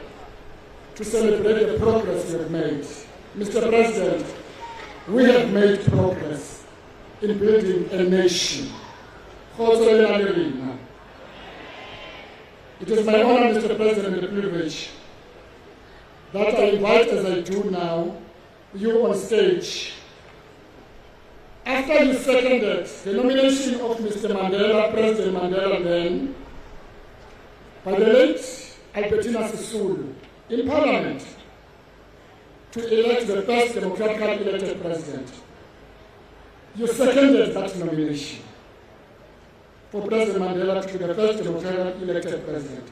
to celebrate the progress we have made. Mr. President, we have made progress in building a nation. It is my honor, Mr. President, and a privilege that I invite, as I do now, you on stage. After you seconded the nomination of Mr. Mandela, President Mandela then, by the late Albertina Sisulu in Parliament, to elect the first democratically elected president. You seconded that nomination for President Mandela to be the first democratically elected president.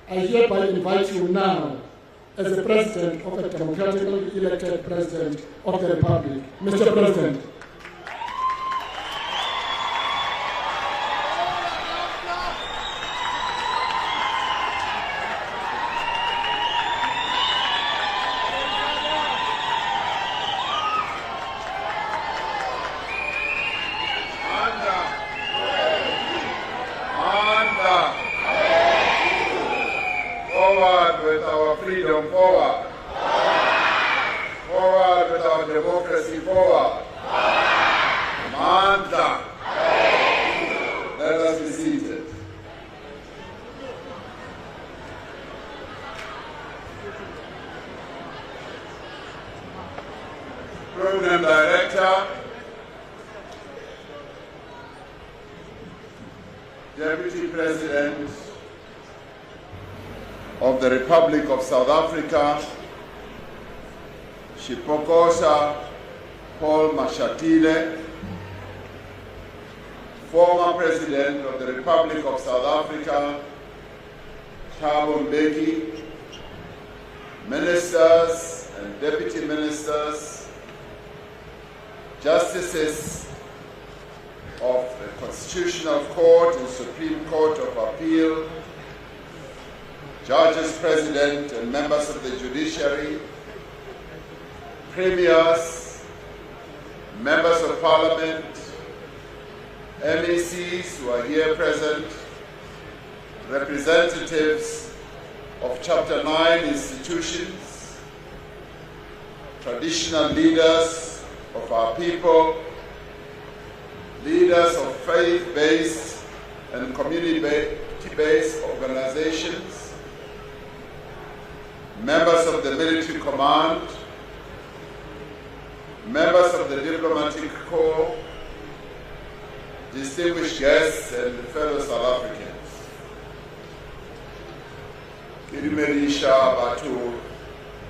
I hereby invite you now as the president of a democratically elected president of the Republic. Mr. President. Forward with our freedom, forward. Forward with our democracy, forward. Manda. Let us be seated. Program Director, Deputy President of the Republic of South Africa, Shipokosa Paul Mashatile, former President of the Republic of South Africa, Thabo Mbeki, ministers and deputy ministers, justices of the Constitutional Court and Supreme Court of Appeal, judges, president, and members of the judiciary, premiers, members of parliament, MECs who are here present, representatives of Chapter 9 institutions, traditional leaders of our people, leaders of faith-based and community-based organizations, members of the military command, members of the diplomatic corps, distinguished guests and fellow South Africans. Kirimerisha batu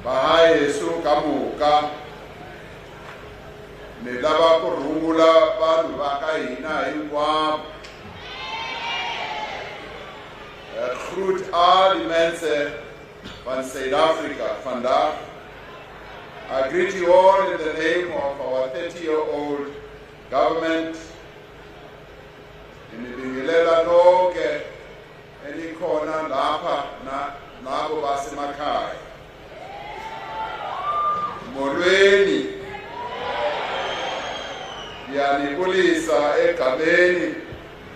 bahaye su kamuka nilaba kurungula bantu bakaina ingwa groet al die mensen van Zuid-Afrika vandaag. I greet you all in the name of our 30-year-old government. Inibingelela lonke elikhona lapha nabo basemakhaya. Molweni yanibulisa egameni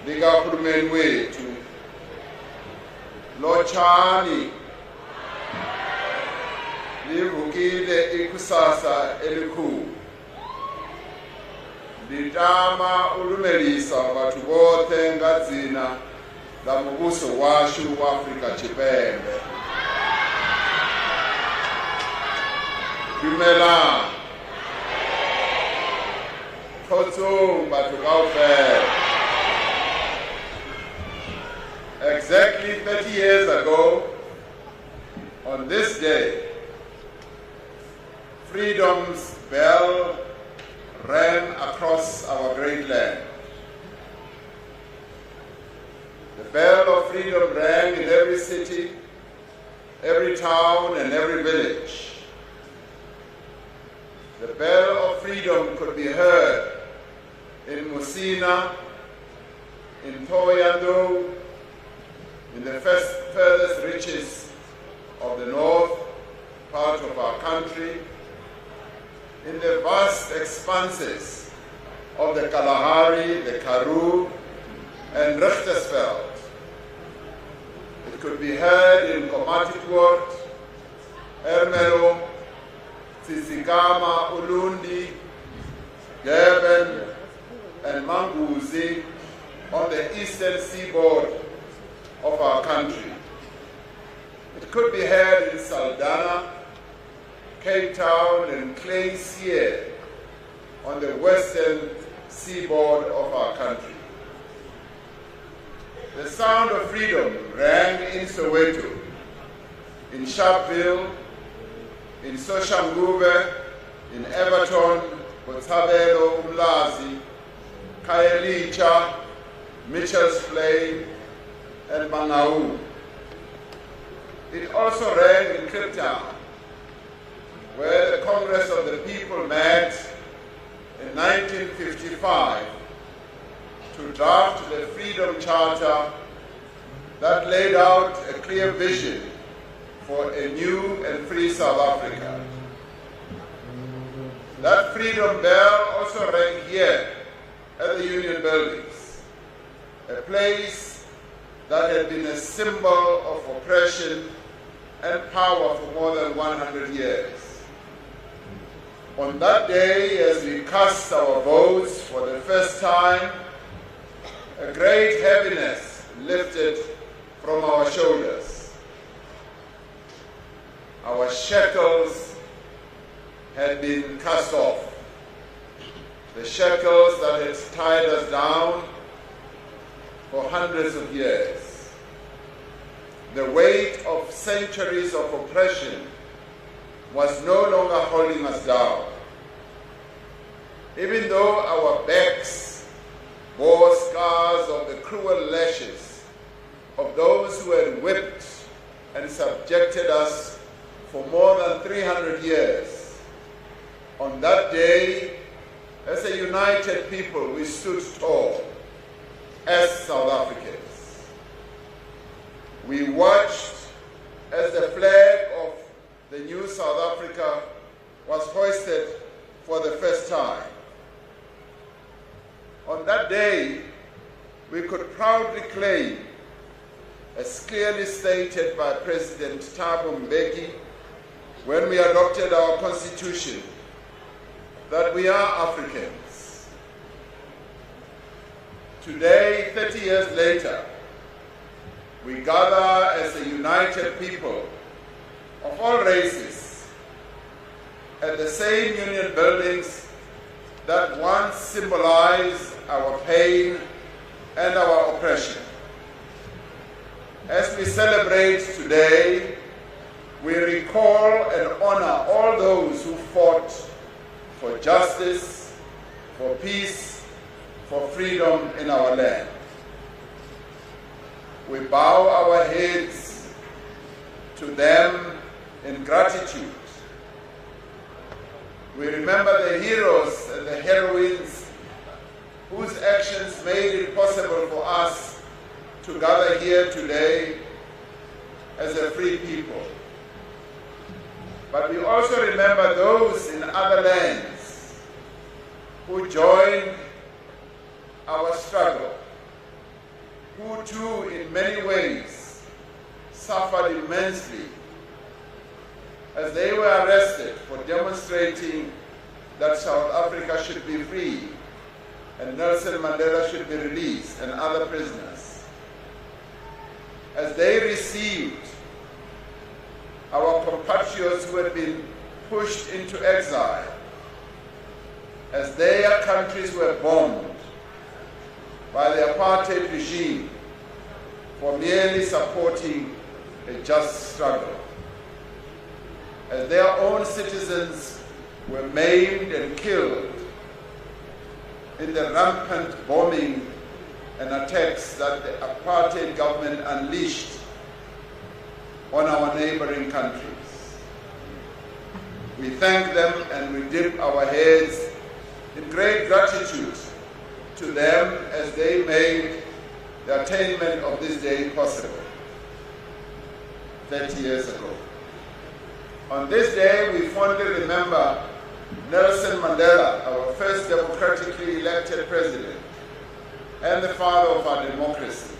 likahulumeni wethu. Lotshani livukile ikusasa elikhulu. Litama ulumelisa bathu bothe ngadzina la mubuso washu wa Afrika Chipembe. Dumela Khotsong batho kaofela. Exactly 30 years ago, on this day, freedom's bell rang across our great land. The bell of freedom rang in every city, every town, and every village. The bell of freedom could be heard in Musina, in Thohoyandou, in the furthest reaches of the north part of our country, in the vast expanses of the Kalahari, the Karoo, and Richtersveld. It could be heard in Komatipoort, Ermelo, Tsitsikamma, Ulundi, Durban, and Manguzi on the eastern seaboard of our country. It could be heard in Saldanha, Cape Town, and Clay Seer on the western seaboard of our country. The sound of freedom rang in Soweto, in Sharpeville, in Soshanguve, in Everton, Botshabelo, Umlazi, Khayelitsha, Mitchell's Plain, and Mangaung. It also ran in Cape Town, where the Congress of the People met in 1955 to draft the Freedom Charter that laid out a clear vision for a new and free South Africa. That freedom bell also rang here at the Union Buildings, a place that had been a symbol of oppression and power for more than 100 years. On that day, as we cast our votes for the first time, a great heaviness lifted from our shoulders. Our shackles had been cast off. The shackles that had tied us down for hundreds of years. The weight of centuries of oppression was no longer holding us down. Even though our backs bore scars of the cruel lashes of those who had whipped and subjected us for more than 300 years, on that day, as a united people, we stood tall as South Africans. We watched as the flag of the new South Africa was hoisted for the first time. On that day, we could proudly claim, as clearly stated by President Thabo Mbeki when we adopted our constitution, that we are Africans. Today, 30 years later, we gather as a united people of all races at the same Union Buildings that once symbolized our pain and our oppression. As we celebrate today, we recall and honor all those who fought for justice, for peace, for freedom in our land. We bow our heads to them in gratitude. We remember the heroes and the heroines whose actions made it possible for us to gather here today as a free people. But we also remember those in other lands who joined our struggle, who too in many ways suffered immensely as they were arrested for demonstrating that South Africa should be free and Nelson Mandela should be released and other prisoners. As they received our compatriots who had been pushed into exile, as their countries were bombed by the apartheid regime for merely supporting a just struggle, as their own citizens were maimed and killed in the rampant bombing and attacks that the apartheid government unleashed on our neighboring countries. We thank them and we dip our heads in great gratitude to them as they made the attainment of this day possible 30 years ago. On this day, we fondly remember Nelson Mandela, our first democratically elected president and the father of our democracy.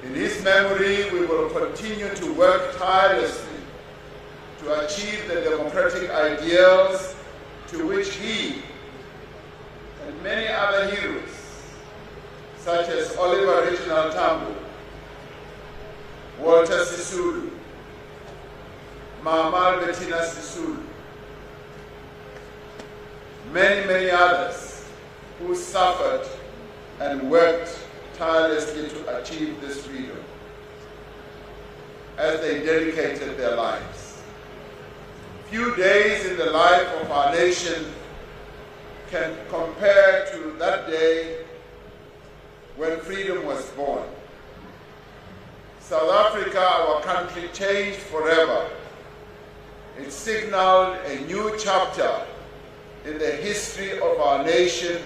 In his memory, we will continue to work tirelessly to achieve the democratic ideals to which he and many other heroes, such as Oliver Reginald Tambo, Walter Sisulu, Mama Bettina Sisulu, many others who suffered and worked tirelessly to achieve this freedom as they dedicated their lives. Few days in the life of our nation can compare to that day when freedom was born. South Africa, our country, changed forever. It signaled a new chapter in the history of our nation,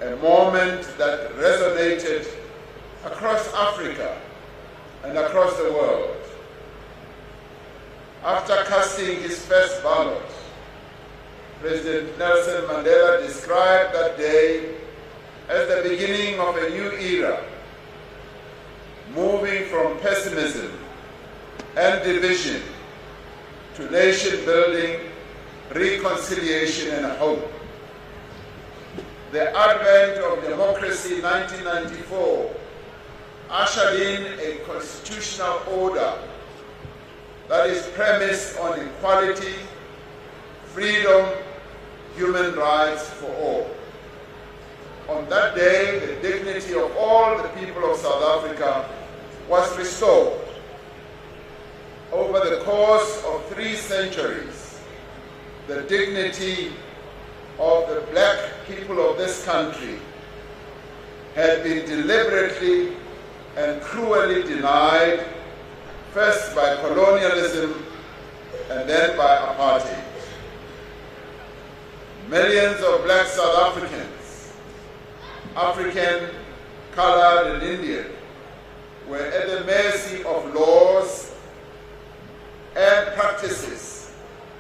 a moment that resonated across Africa and across the world. After casting his first ballot, President Nelson Mandela described that day as the beginning of a new era, moving from pessimism and division to nation building, reconciliation, and hope. The advent of democracy in 1994 ushered in a constitutional order that is premised on equality, freedom, human rights for all. On that day, the dignity of all the people of South Africa was restored. Over the course of 3 centuries, the dignity of the black people of this country had been deliberately and cruelly denied, first by colonialism and then by apartheid. Millions of black South Africans, African, colored, and Indian, were at the mercy of laws and practices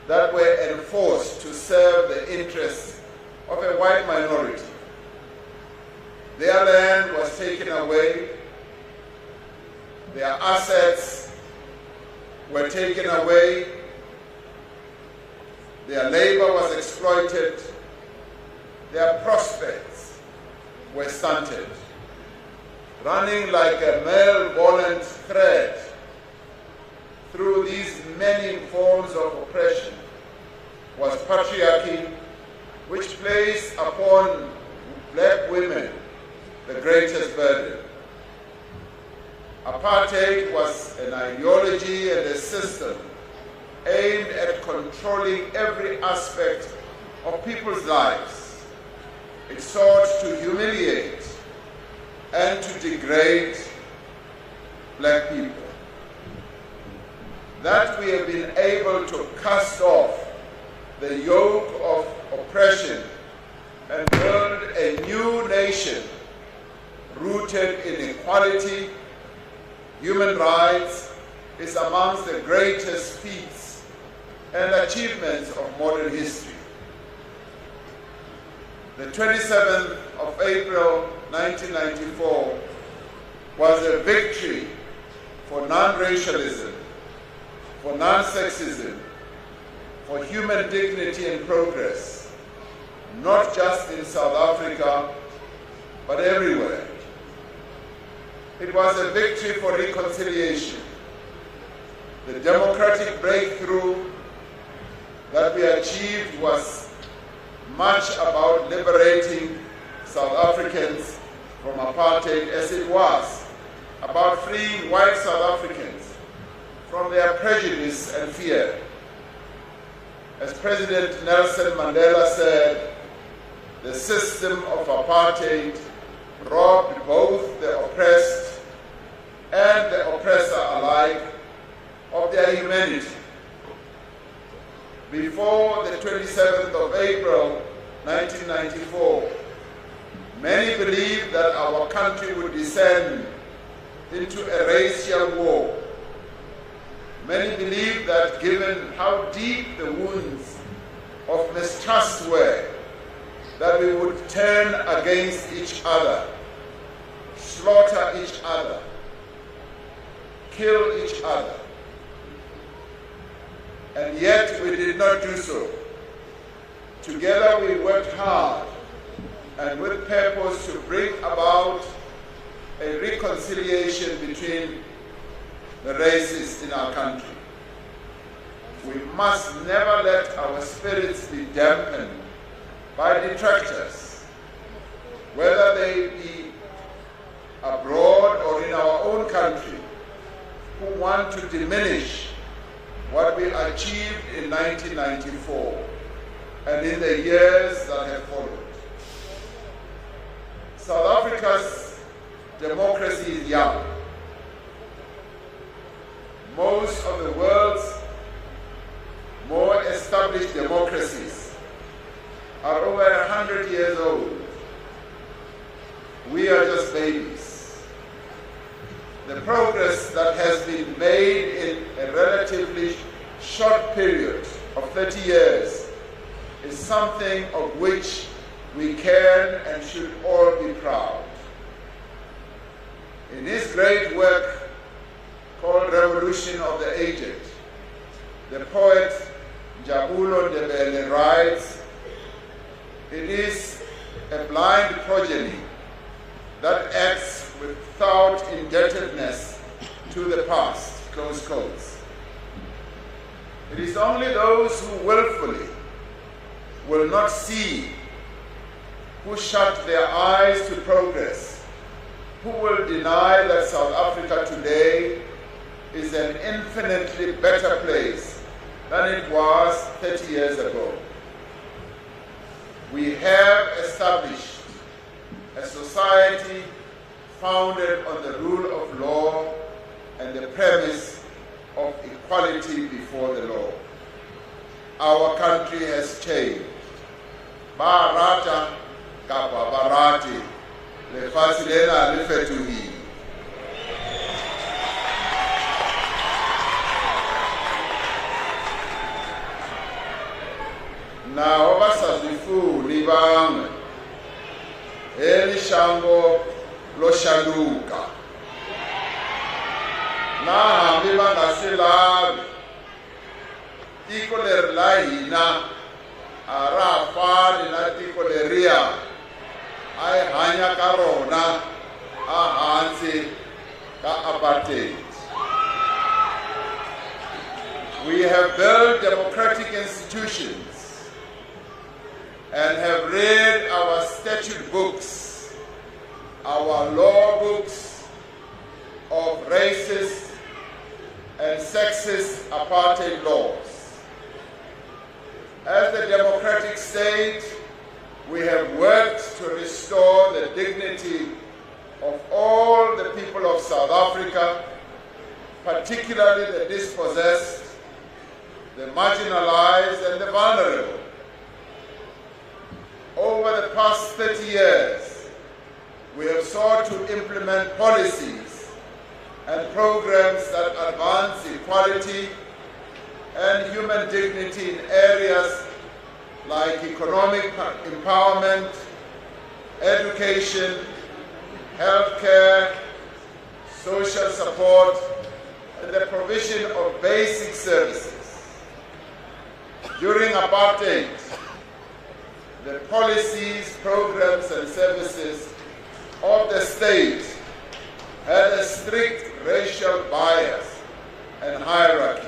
that were enforced to serve the interests of a white minority. Their land was taken away, their assets were taken away, their labor was exploited, their prospects were stunted. Running like a malevolent thread through these many forms of oppression was patriarchy, which placed upon black women the greatest burden. Apartheid was an ideology and a system aimed at controlling every aspect of people's lives. It sought to humiliate and to degrade black people. That we have been able to cast off the yoke of oppression and build a new nation rooted in equality, human rights, is amongst the greatest feats and achievements of modern history. The 27th of April 1994 was a victory for non-racialism, for non-sexism, for human dignity and progress, not just in South Africa, but everywhere. It was a victory for reconciliation. The democratic breakthrough that we achieved was much about liberating South Africans from apartheid, as it was about freeing white South Africans from their prejudice and fear. As President Nelson Mandela said, the system of apartheid robbed both the oppressed and the oppressor alike of their humanity. Before the 27th of April 1994, many believed that our country would descend into a racial war. Many believed that given how deep the wounds of mistrust were, that we would turn against each other, slaughter each other, kill each other. And yet we did not do so. Together we worked hard and with purpose to bring about a reconciliation between the races in our country. We must never let our spirits be dampened by detractors, whether they be abroad or in our own country, who want to diminish what we achieved in 1994 and in the years that have followed. South Africa's democracy is young. Most of the world's more established democracies are over 100 years old. We are just babies. The progress that has been made in a relatively short period of 30 years is something of which we can and should all be proud. In his great work called Revolution of the Aged, the poet Jabulo Ndebele writes, "It is a blind progeny that acts without indebtedness to the past," close quotes. It is only those who willfully will not see, who shut their eyes to progress, who will deny that South Africa today is an infinitely better place than it was 30 years ago. We have established a society founded on the rule of law and the premise of equality before the law. Our country has changed. Barata kapa barati, lefatshe lena le fetohile. Naho basazifuni bami elishango loshaluka nahambi bangaselavi tiko leri la hina a ra ha fani na tiko leriya a hi hanya ka rona a hansi ka apartheid. We have built democratic institutions and have read our statute books, our law books of racist and sexist apartheid laws. As the democratic state, we have worked to restore the dignity of all the people of South Africa, particularly the dispossessed, the marginalized, and the vulnerable. Over the past 30 years, we have sought to implement policies and programs that advance equality and human dignity in areas like economic empowerment, education, healthcare, social support, and the provision of basic services. During apartheid, the policies, programs, and services of the state had a strict racial bias and hierarchy.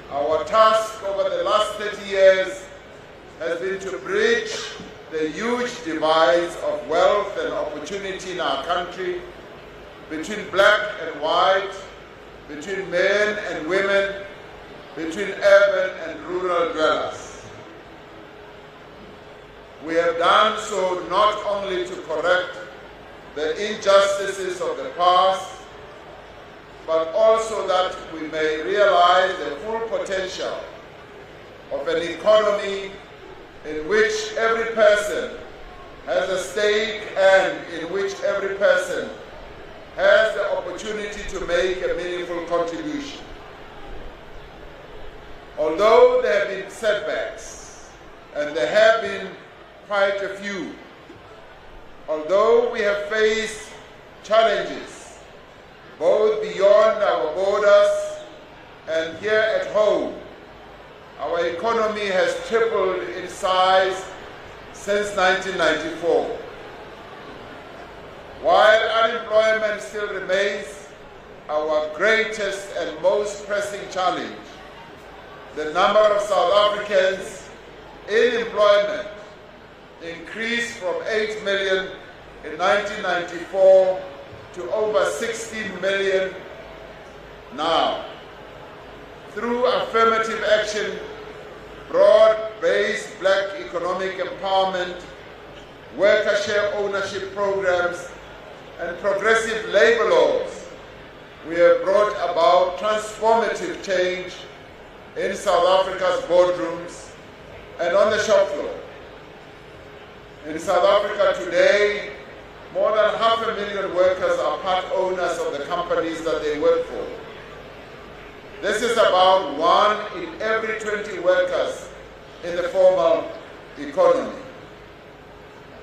Our task over the last 30 years has been to bridge the huge divides of wealth and opportunity in our country between black and white, between men and women, between urban and rural dwellers. We have done so not only to correct the injustices of the past, but also that we may realize the full potential of an economy in which every person has a stake and in which every person has the opportunity to make a meaningful contribution. Although there have been setbacks, and there have been quite a few, although we have faced challenges both beyond our borders and here at home, our economy has tripled in size since 1994. While unemployment still remains our greatest and most pressing challenge, the number of South Africans in employment increased from 8 million in 1994 to over 16 million now. through affirmative action, broad-based black economic empowerment, worker share ownership programs, and progressive labor laws, we have brought about transformative change in South Africa's boardrooms and on the shop floor. In South Africa today, more than 500,000 workers are part owners of the companies that they work for. This is about 1 in every 20 workers in the formal economy.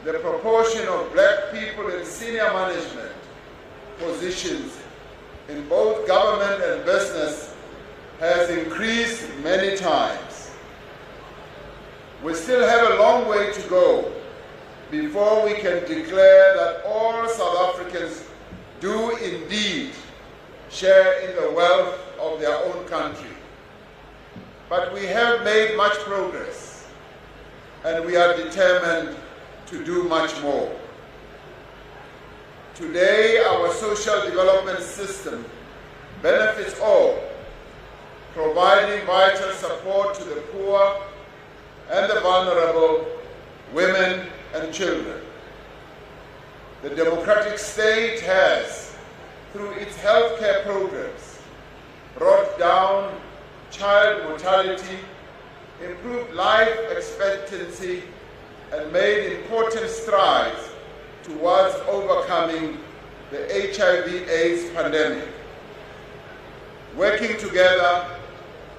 The proportion of black people in senior management positions in both government and business has increased many times. We still have a long way to go before we can declare that all South Africans do indeed share in the wealth of their own country. But we have made much progress, and we are determined to do much more. Today, our social development system benefits all, providing vital support to the poor and the vulnerable, women and children. The democratic state has, through its healthcare programs, brought down child mortality, improved life expectancy, and made important strides towards overcoming the HIV/AIDS pandemic. Working together,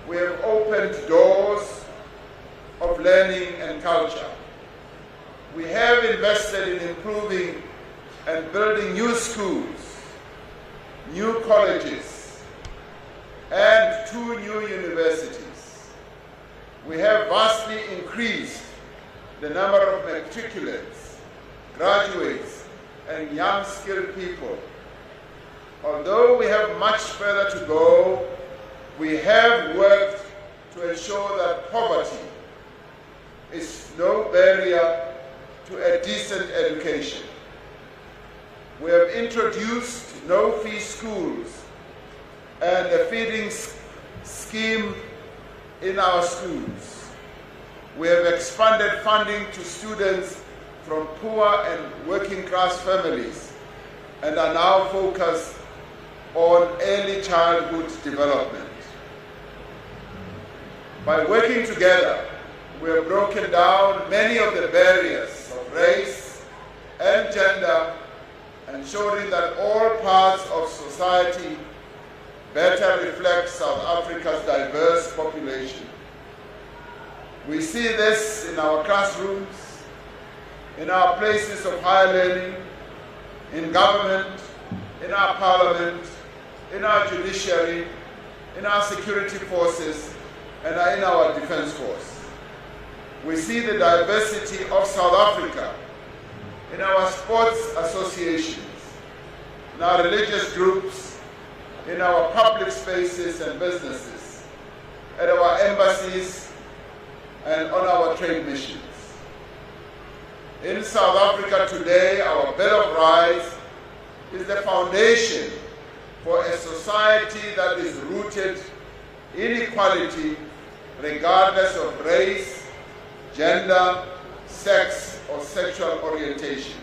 we have opened doors of learning and culture. We have invested in improving and building new schools, new colleges, and 2 new universities. We have vastly increased the number of matriculants, graduates, and young skilled people. Although we have much further to go, we have worked to ensure that poverty is no barrier to a decent education. We have introduced no-fee schools and a feeding scheme in our schools. We have expanded funding to students from poor and working class families and are now focused on early childhood development. By working together, we have broken down many of the barriers of race and gender, ensuring that all parts of society better reflect South Africa's diverse population. We see this in our classrooms, in our places of higher learning, in government, in our parliament, in our judiciary, in our security forces, and in our defense force. We see the diversity of South Africa in our sports associations, in our religious groups, in our public spaces and businesses, at our embassies, and on our trade missions. In South Africa today, our Bill of Rights is the foundation for a society that is rooted in equality regardless of race, gender, sex, or sexual orientation.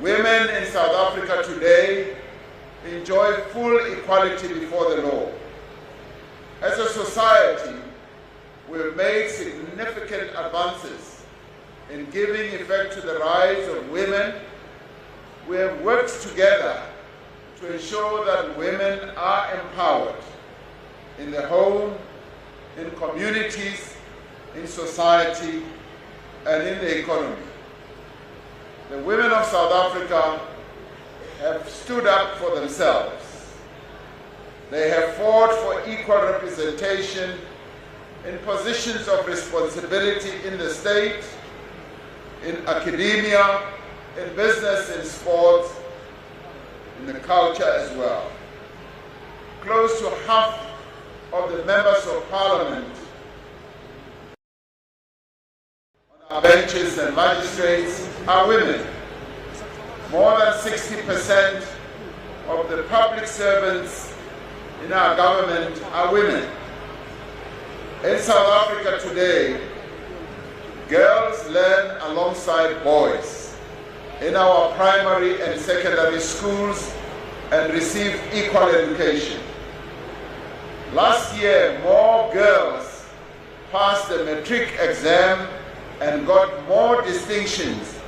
Women in South Africa today enjoy full equality before the law. As a society, we have made significant advances in giving effect to the rights of women. We have worked together to ensure that women are empowered in the home, in communities, in society, and in the economy. The women of South Africa have stood up for themselves. They have fought for equal representation in positions of responsibility in the state, in academia, in business, in sports, in the culture as well. Close to half of the members of parliament on our benches and magistrates are women. More than 60% of the public servants in our government are women. In South Africa today, girls learn alongside boys in our primary and secondary schools and receive equal education. Last year, more girls passed the matric exam and got more distinctions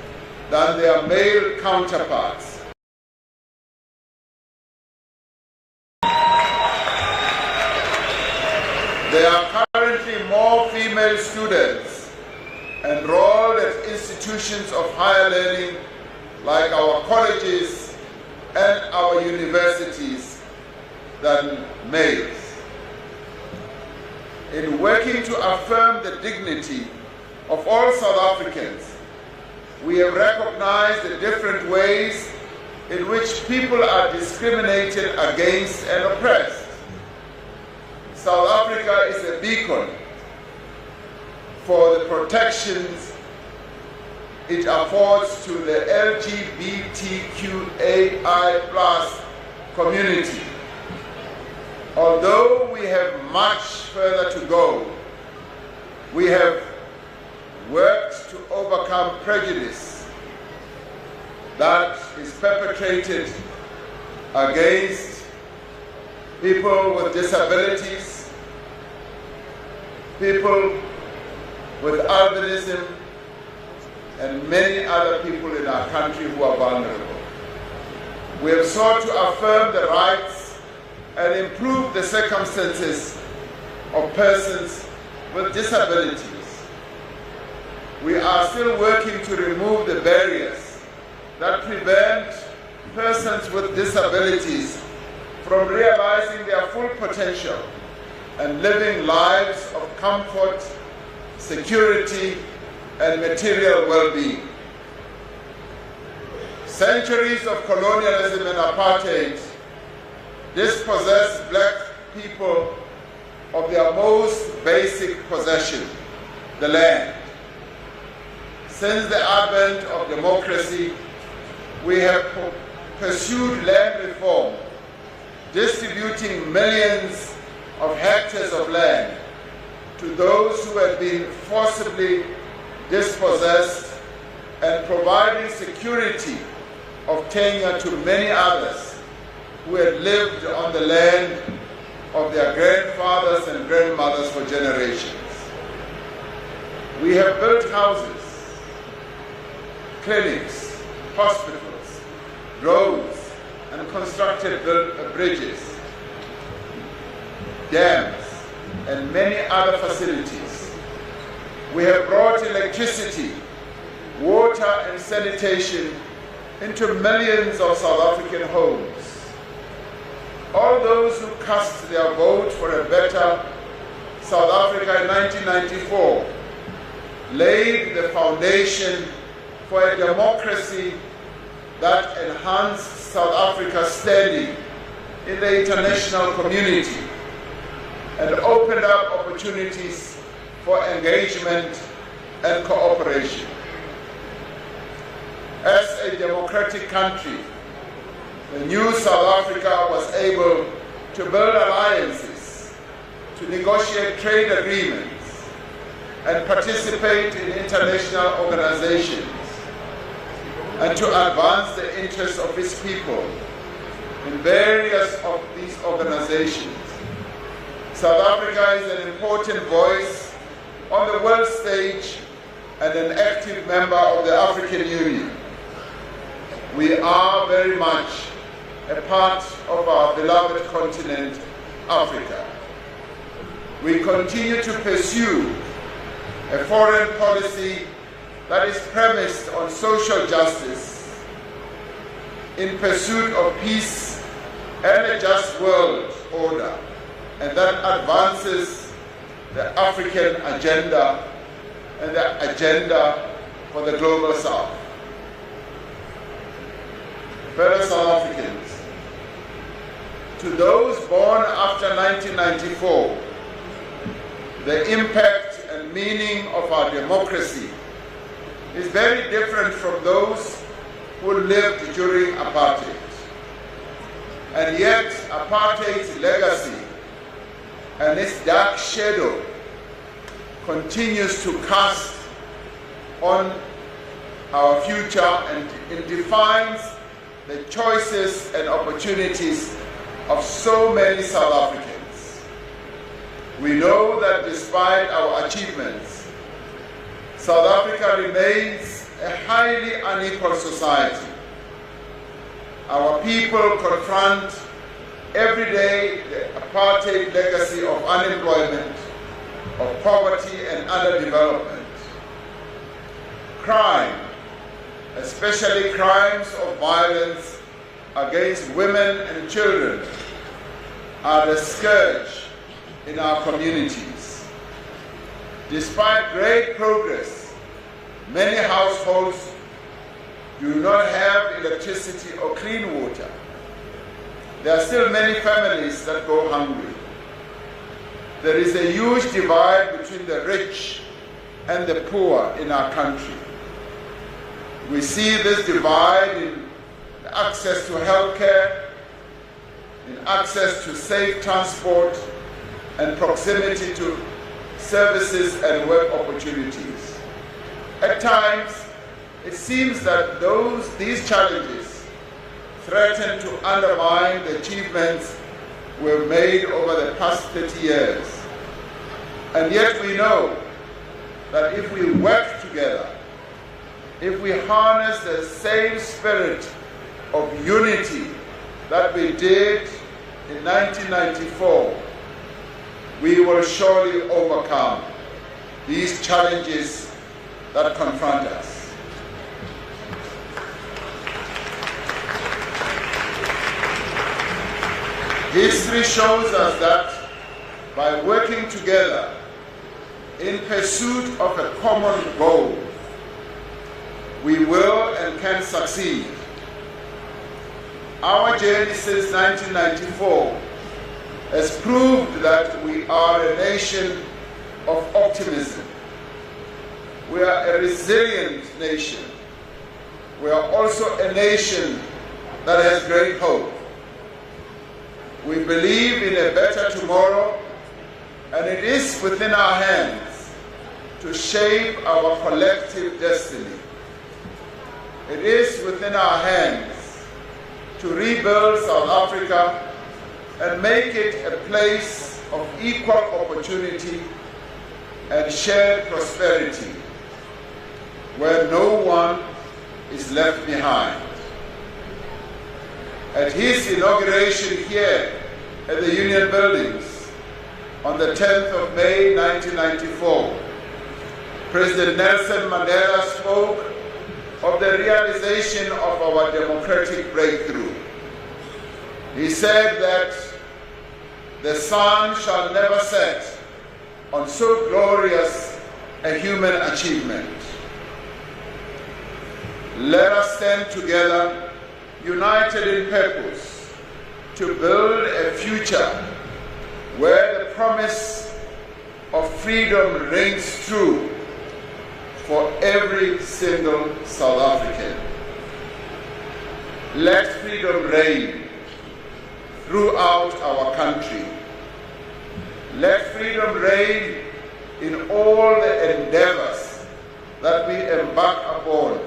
than their male counterparts. There are currently more female students enrolled at institutions of higher learning like our colleges and our universities than males. In working to affirm the dignity of all South Africans, we have recognized the different ways in which people are discriminated against and oppressed. South Africa is a beacon for the protections it affords to the LGBTQAI+ community. Although we have much further to go, we have worked to overcome prejudice that is perpetrated against people with disabilities, people with albinism, and many other people in our country who are vulnerable. We have sought to affirm the rights and improve the circumstances of persons with disabilities. We are still working to remove the barriers that prevent persons with disabilities from realizing their full potential and living lives of comfort, security, and material well-being. Centuries of colonialism and apartheid dispossessed black people of their most basic possession, the land. Since the advent of democracy, we have pursued land reform, distributing millions of hectares of land to those who had been forcibly dispossessed and providing security of tenure to many others who had lived on the land of their grandfathers and grandmothers for generations. We have built houses, clinics, hospitals, roads, and constructed bridges, dams, and many other facilities. We have brought electricity, water, and sanitation into millions of South African homes. All those who cast their vote for a better South Africa in 1994 laid the foundation for a democracy that enhanced South Africa's standing in the international community and opened up opportunities for engagement and cooperation. As a democratic country, the new South Africa was able to build alliances, to negotiate trade agreements, and participate in international organizations, and to advance the interests of its people in various of these organizations. South Africa is an important voice on the world stage and an active member of the African Union. We are very much a part of our beloved continent, Africa. We continue to pursue a foreign policy that is premised on social justice in pursuit of peace and a just world order, and that advances the African agenda and the agenda for the global South. Fellow South Africans, to those born after 1994, the impact and meaning of our democracy is very different from those who lived during apartheid. And yet, apartheid's legacy and its dark shadow continues to cast on our future, and it defines the choices and opportunities of so many South Africans. We know that despite our achievements, South Africa remains a highly unequal society. Our people confront every day the apartheid legacy of unemployment, of poverty and underdevelopment. Crime, especially crimes of violence against women and children, are the scourge in our communities. Despite great progress, many households do not have electricity or clean water. There are still many families that go hungry. There is a huge divide between the rich and the poor in our country. We see this divide in access to healthcare, in access to safe transport, and proximity to services and work opportunities. At times, it seems that these challenges threaten to undermine the achievements we've made over the past 30 years. And yet we know that if we work together, if we harness the same spirit of unity that we did in 1994, we will surely overcome these challenges that confront us. History shows us that by working together in pursuit of a common goal, we will and can succeed. Our journey since 1994 has proved that we are a nation of optimism. We are a resilient nation. We are also a nation that has great hope. We believe in a better tomorrow, and it is within our hands to shape our collective destiny. It is within our hands to rebuild South Africa and make it a place of equal opportunity and shared prosperity, where no one is left behind. At his inauguration here at the Union Buildings on the 10th of May 1994, President Nelson Mandela spoke of the realization of our democratic breakthrough. He said that the sun shall never set on so glorious a human achievement. Let us stand together, united in purpose, to build a future where the promise of freedom rings true for every single South African. Let freedom reign throughout our country. Let freedom reign in all the endeavors that we embark upon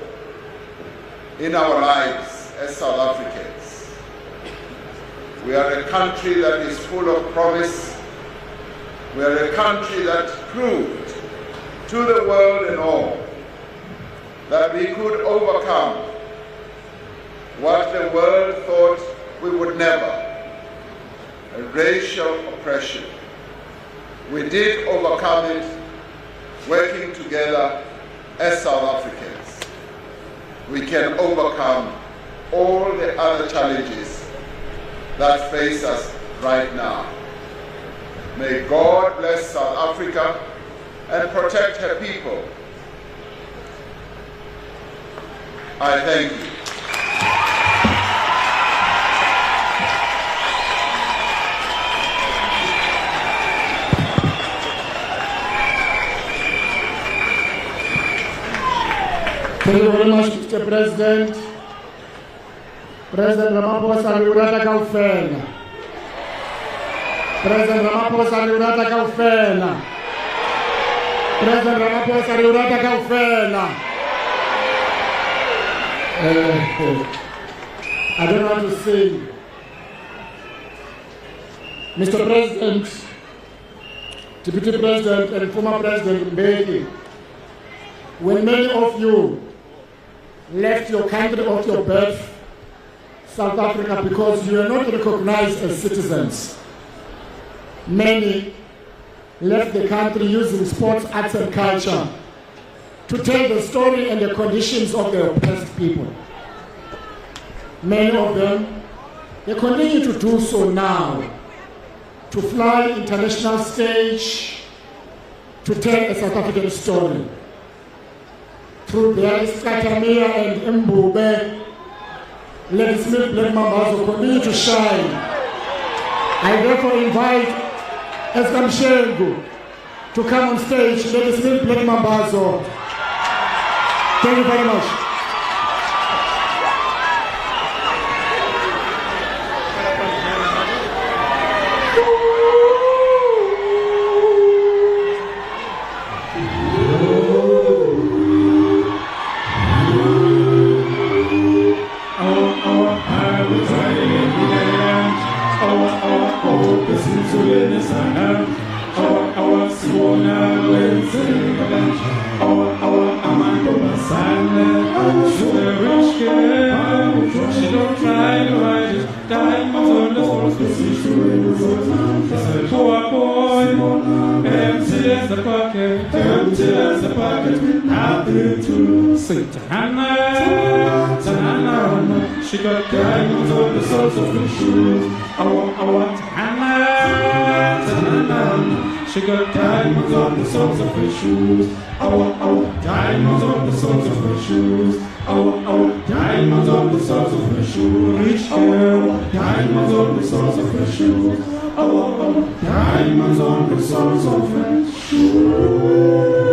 in our lives as South Africans. We are a country that is full of promise. We are a country that proved to the world and all that we could overcome what the world thought we would never, racial oppression. We did overcome it working together as South Africans. We can overcome all the other challenges that face us right now. May God bless South Africa and protect her people. I thank you. Thank you very much, Mr. President. President Ramaphosa liurata kaufela. President Ramaphosa liurata kaufela. President Ramaphosa liurata kaufela. I don't want to say, Mr. President, Deputy President and former President Mbeki, when many of you left your country of your birth, South Africa, because you are not recognized as citizens, many left the country using sports, arts and culture to tell the story and the conditions of the oppressed people. Many of them, they continue to do so now, to fly international stage, to tell a South African story. Through their Skatamia and Mbube, Lady Smith Black Mambazo continue to shine. I therefore invite Eskom Shengu to come on stage. Lady Smith Black Mambazo. Thank you very much. She got diamonds on the soles of her shoes. I want Hannah. She got diamonds on the soles of her shoes. I want diamonds on the soles of her shoes. I want diamonds on the soles of her shoes. Rich girl, diamonds on the soles of her shoes. I want diamonds on the soles of her shoes.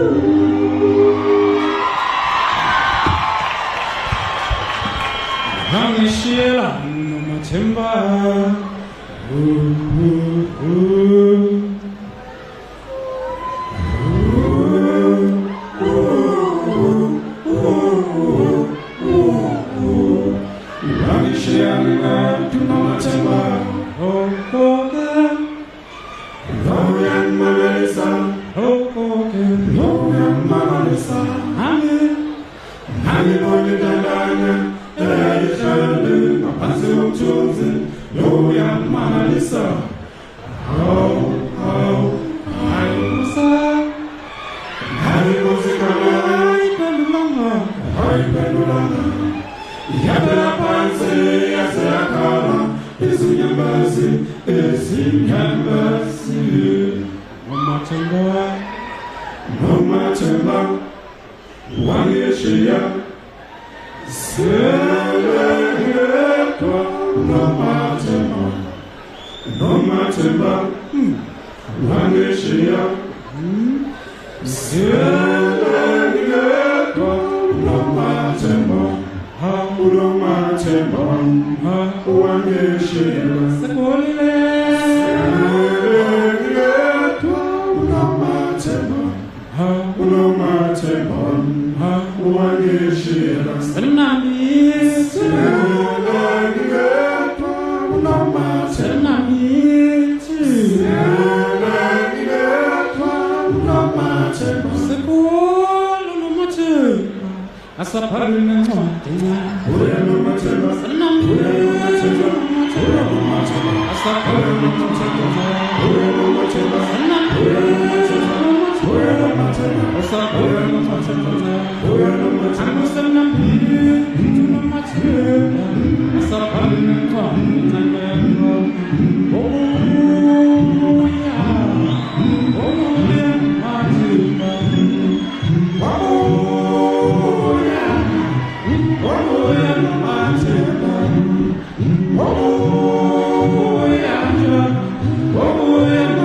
Sheila, no matimba. Oh, yeah.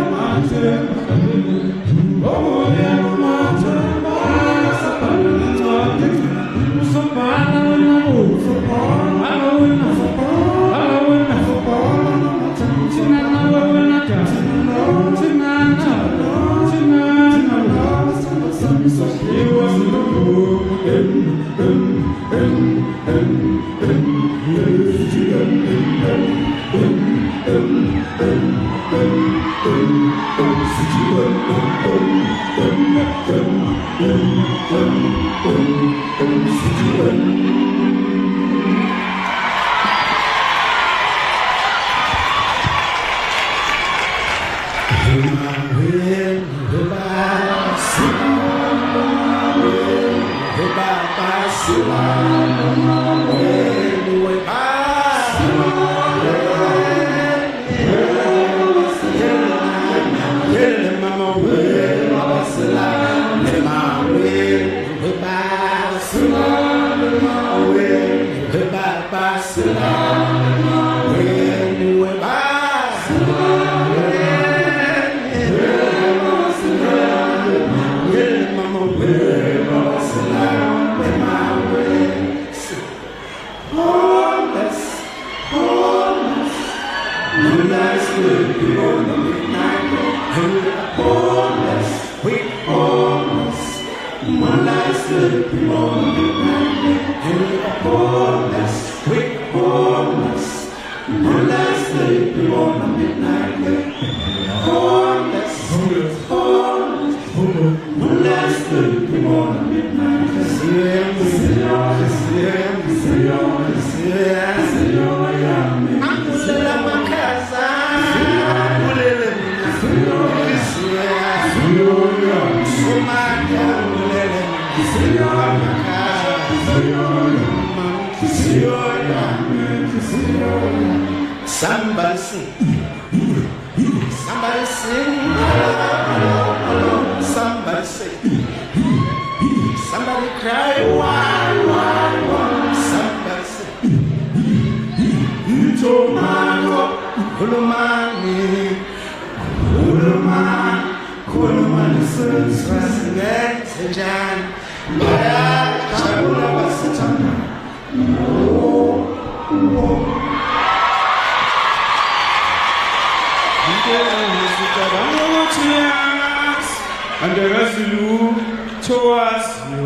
Somebody sing. Somebody sing. Somebody sing. Somebody cry. Why? Somebody sing. Tomorrow, Kulumani, Jan, Maya, Chabula Basatana. And the resolute towards you.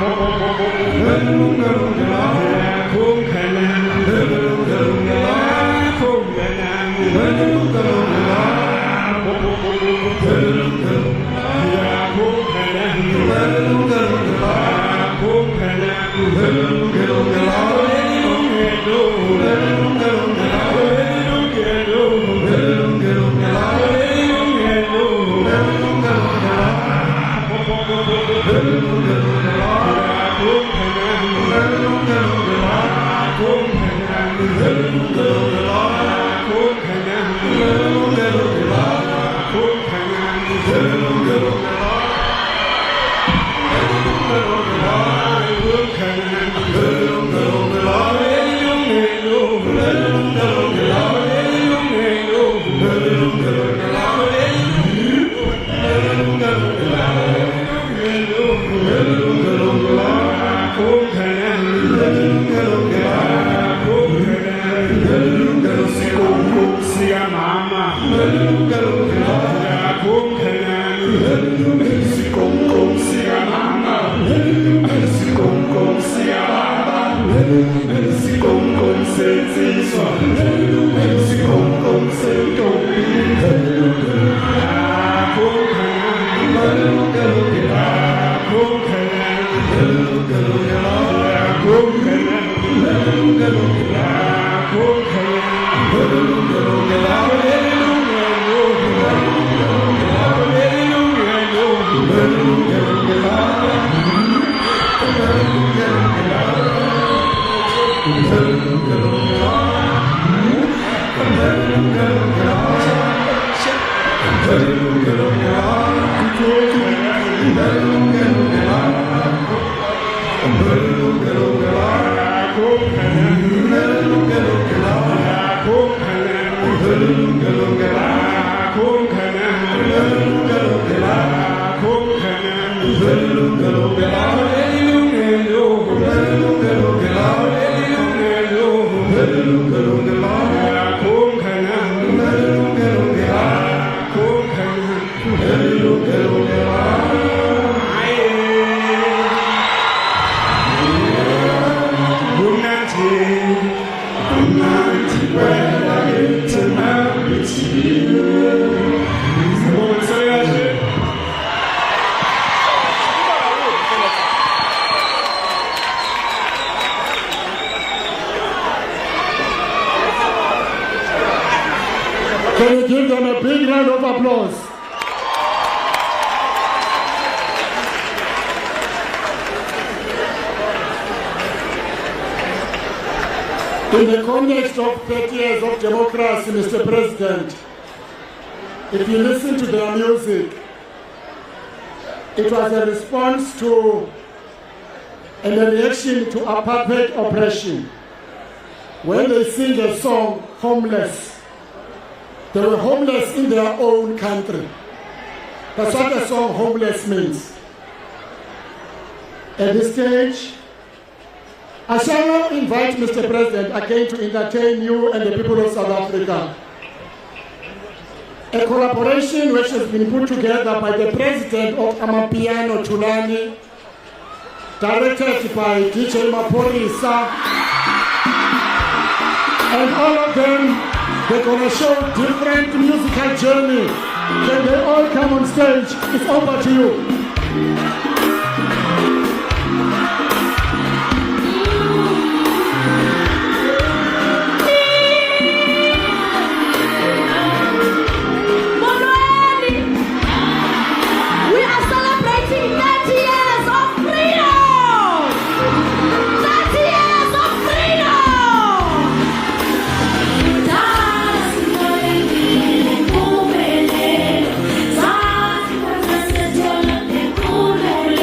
Ho, ho, ho, ho. Can you give them a big round of applause? In the context of 30 years of democracy, Mr. President, if you listen to their music, it was a response to and a reaction to apartheid oppression. When they sing the song, Homeless, they were homeless in their own country. That's what the song Homeless means. At this stage, I shall invite Mr. President again to entertain you and the people of South Africa. A collaboration which has been put together by the President of Amapiano Tulani, directed by DJ Maporisa, and all of them, they're going to show different musical journey. Can they all come on stage? It's over to you. Cool.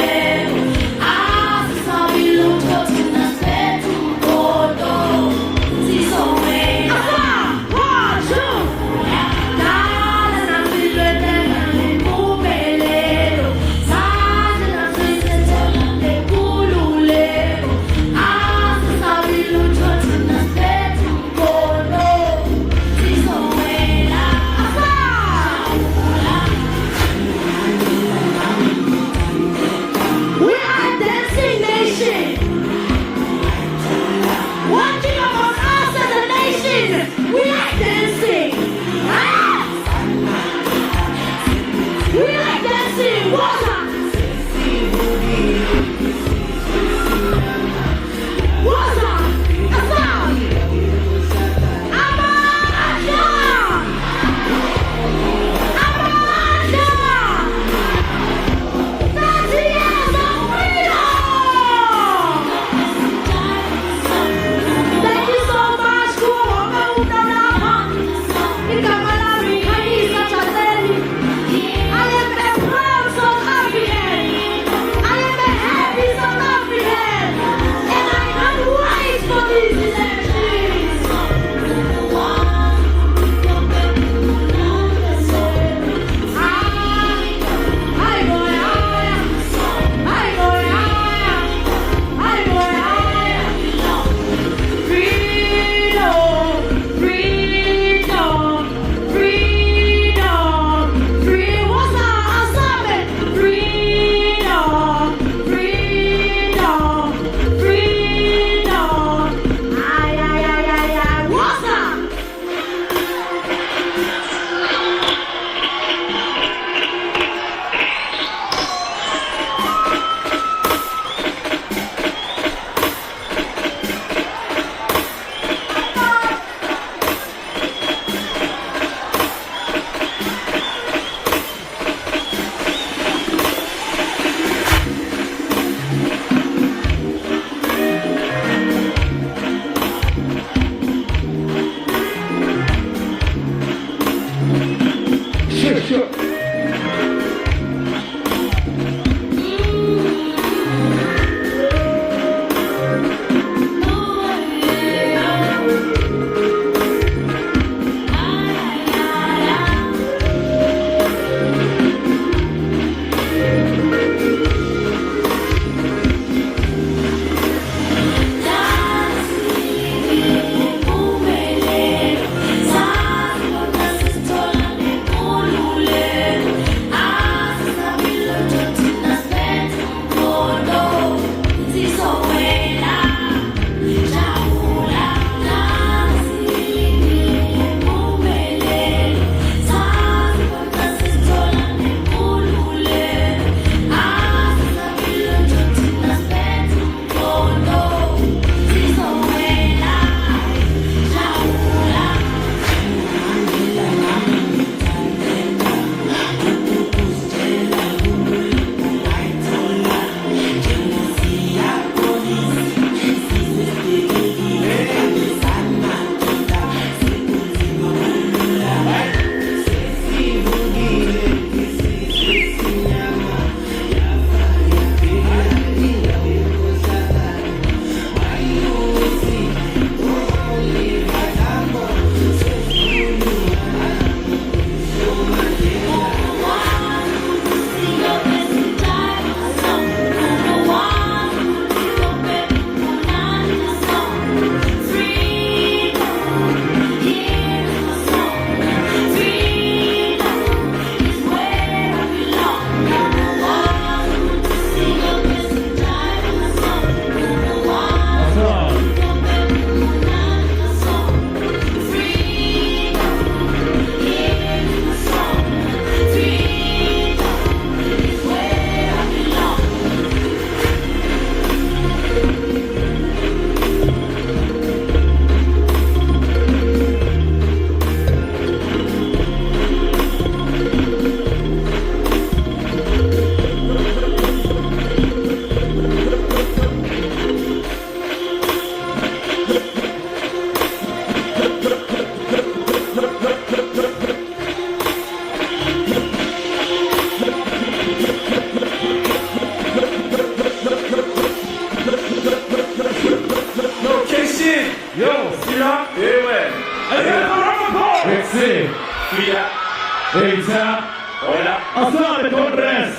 Eita, olha, asabe Congress,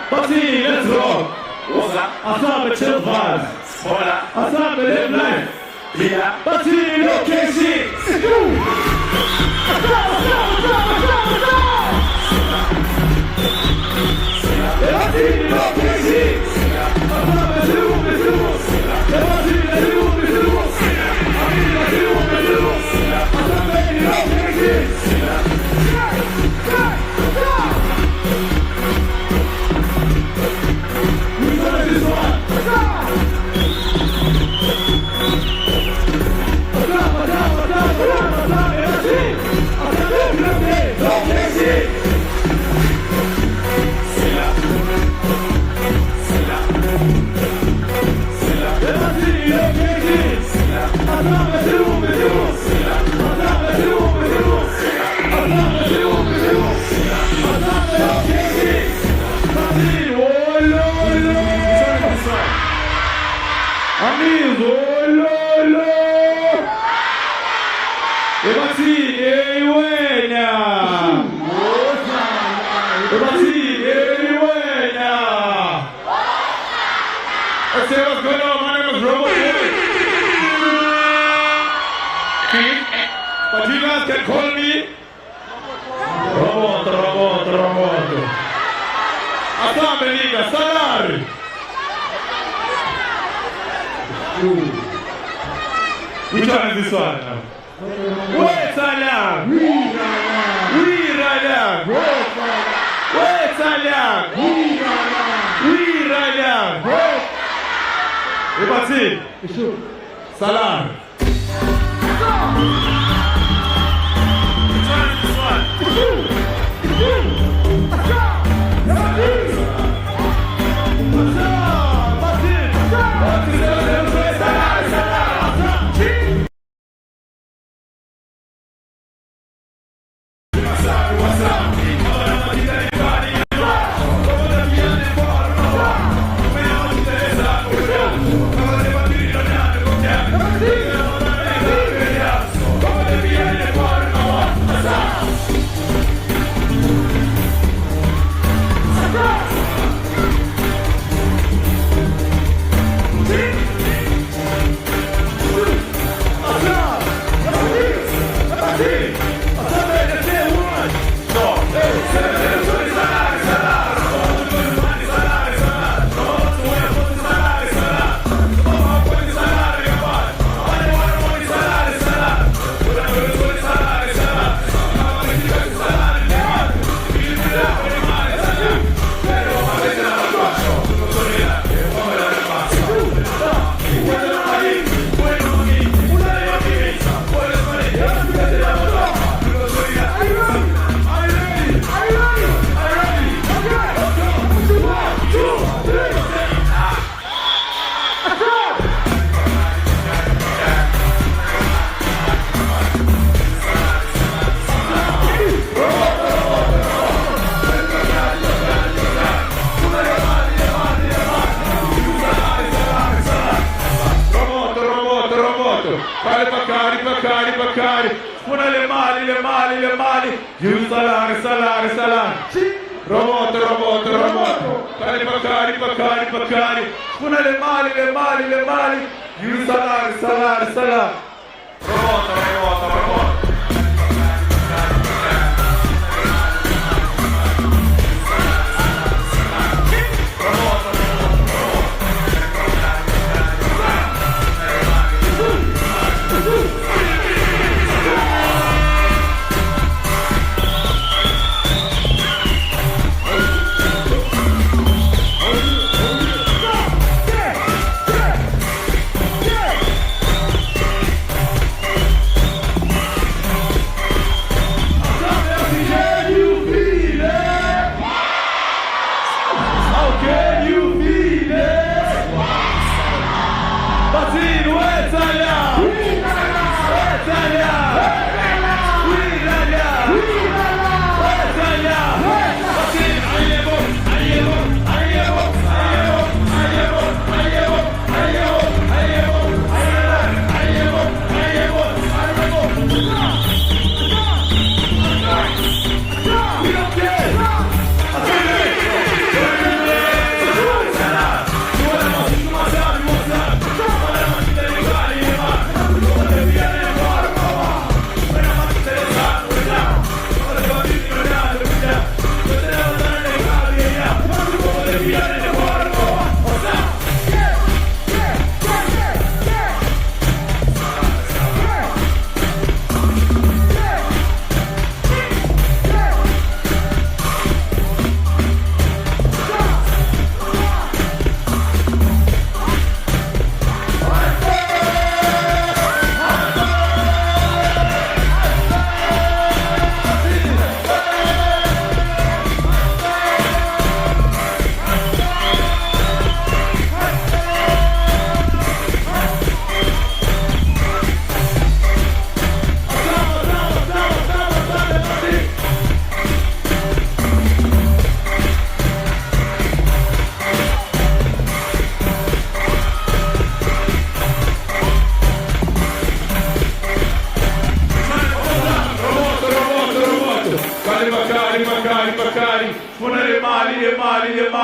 Party, let's rock. Asabe chill vibes, asabe live life. Party, location. But you guys can call me Robot. Asabe liga, salary. Which one is this one now? Wait, Salah. We Raya. Wait, Salah. We Raya. Ebati. Salah. Bakari. Una le mani. You salare. Roboto. Kali Bakari. Una le mani. You salare. Roboto.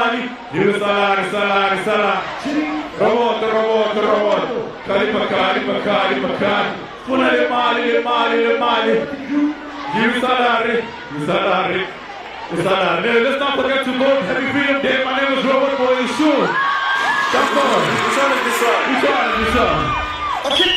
mali. Give me salary, salary, salary. Robot, robot, robot. Kari pakari. Puna le mali. Give me salary, salary. Let's not forget to vote. Happy Freedom Day. My name is Robert Boy Shoe. Come on. This one. Okay.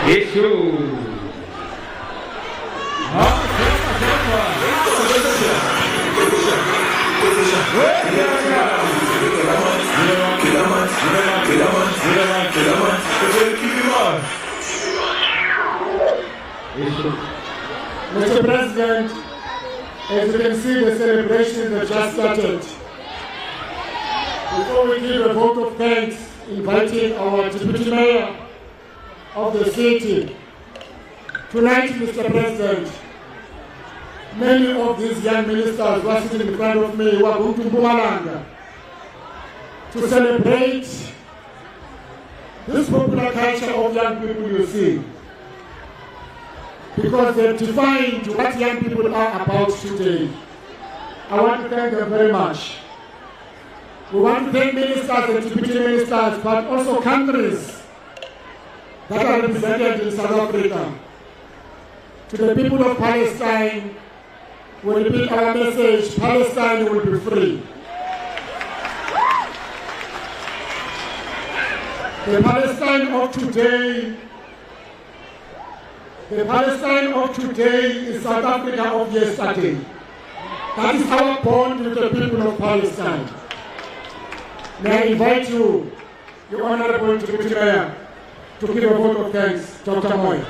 Issue. Mr. President, as you can see, the celebrations have just started. Before we give a vote of thanks, inviting our Deputy Mayor of the city, tonight, Mr. President, many of these young ministers who are sitting in front of me who are going to Mpumalanga to celebrate this popular culture of young people you see, because they've defined what young people are about today. I want to thank them very much. We want to thank ministers and deputy ministers, but also countries that are represented in South Africa. To the people of Palestine, we repeat our message: Palestine will be free. The Palestine of today is South Africa of yesterday. That is our bond with the people of Palestine. May I invite you, the Honorable Deputy Mayor, to give a vote of thanks, Dr. Moy.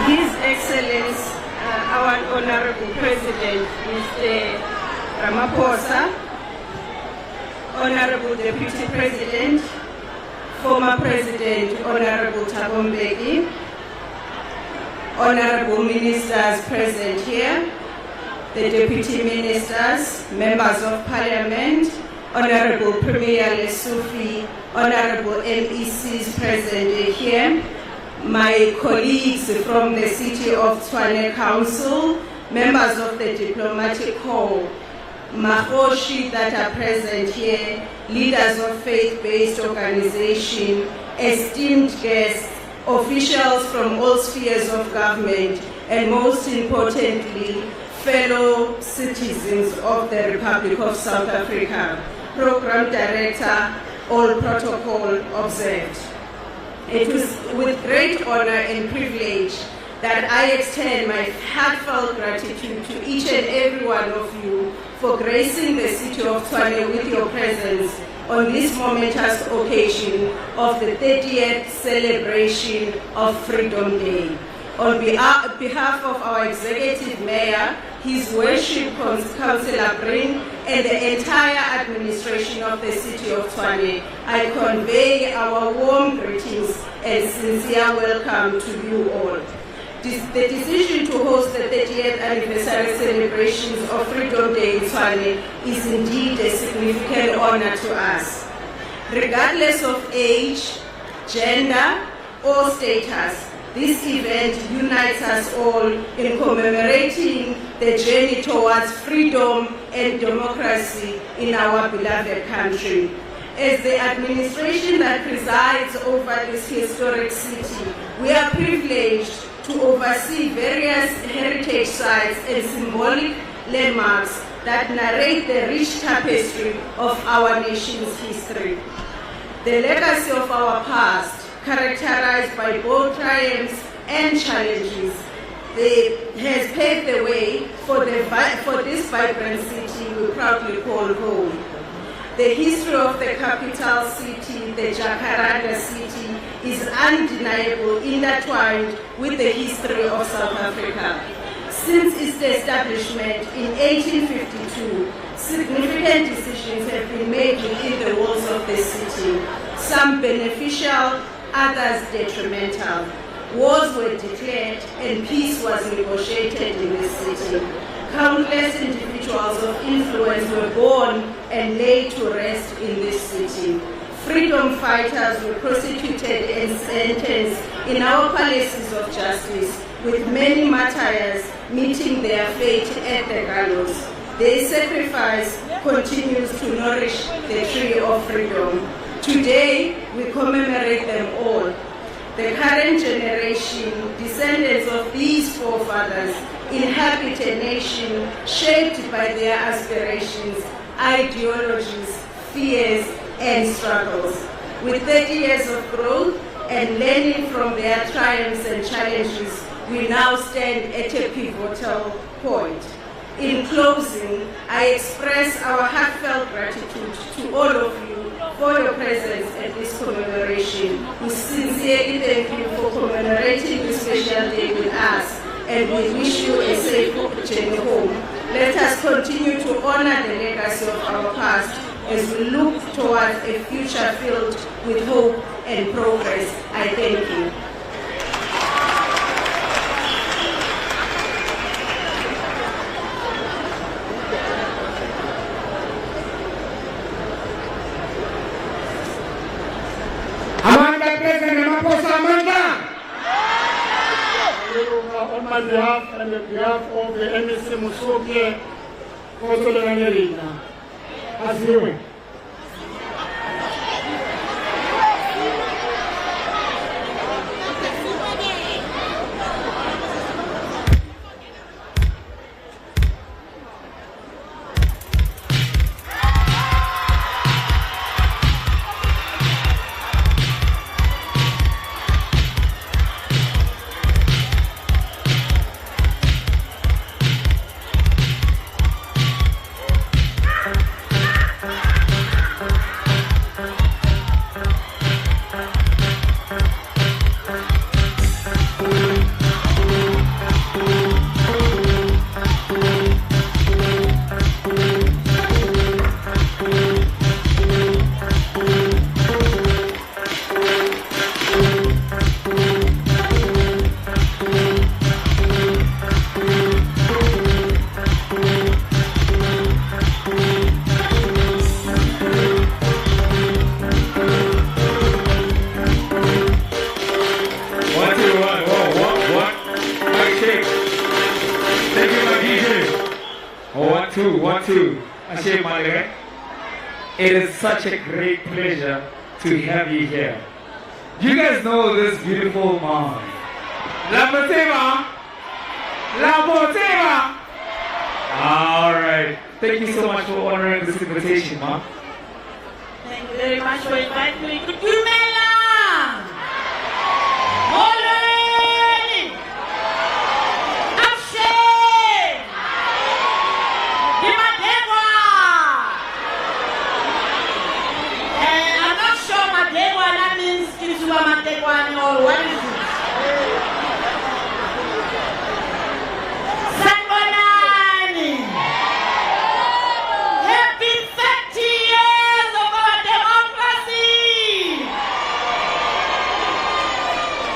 His Excellency, our Honorable President, Mr. Ramaphosa, Honorable Deputy President, former President, Honorable Thabo Mbeki, Honorable Ministers present here, the Deputy Ministers, Members of Parliament, Honorable Premier Lesufi, Honorable MECs present here, my colleagues from the City of Tshwane Council, members of the Diplomatic Corps, Mahoshi that are present here, leaders of faith-based organizations, esteemed guests, officials from all spheres of government, and most importantly, fellow citizens of the Republic of South Africa. Program Director, all protocol observed. It was with great honor and privilege that I extend my heartfelt gratitude to each and every one of you for gracing the city of Tshwane with your presence on this momentous occasion of the 30th celebration of Freedom Day. On behalf of our Executive Mayor, His Worship Councillor Green, and the entire administration of the city of Tshwane, I convey our warm greetings and sincere welcome to you all. The decision to host the 30th anniversary celebrations of Freedom Day in Tshwane is indeed a significant honor to us. Regardless of age, gender, or status, this event unites us all in commemorating the journey towards freedom and democracy in our beloved country. As the administration that presides over this historic city, we are privileged to oversee various heritage sites and symbolic landmarks that narrate the rich tapestry of our nation's history. The legacy of our past, characterized by both triumphs and challenges, has paved the way for this vibrant city we proudly call home. The history of the capital city, the Jacaranda city, is undeniable, intertwined with the history of South Africa. Since its establishment in 1852, significant decisions have been made within the walls of the city. some beneficial, others detrimental. Wars were declared and peace was negotiated in the city. Countless individuals of influence were born and laid to rest in this city. Freedom fighters were prosecuted and sentenced in our palaces of justice, with many martyrs meeting their fate at the gallows. Their sacrifice continues to nourish the tree of freedom. Today, we commemorate them all. The current generation, descendants of these forefathers, inhabit a nation shaped by their aspirations, ideologies, fears, and struggles. With 30 years of growth and learning from their triumphs and challenges, we now stand at a pivotal point. In closing, I express our heartfelt gratitude to all of you for your presence at this commemoration. We sincerely thank you for commemorating this special day with us, and we wish you a safe journey home. Let us continue to honor the legacy of our past as we look towards a future filled with hope and progress. I thank you. Amanda President Ramaphosa, Amanda! On my behalf and on behalf of the MEC Musoke, Kosolangerina, as you. It is such a great pleasure to have you here. You guys know this beautiful mom. All right. Thank you so much for honoring this invitation, Mom. Thank you very much for inviting me. Or what is it? Sanbonani! Happy 30 years of our democracy!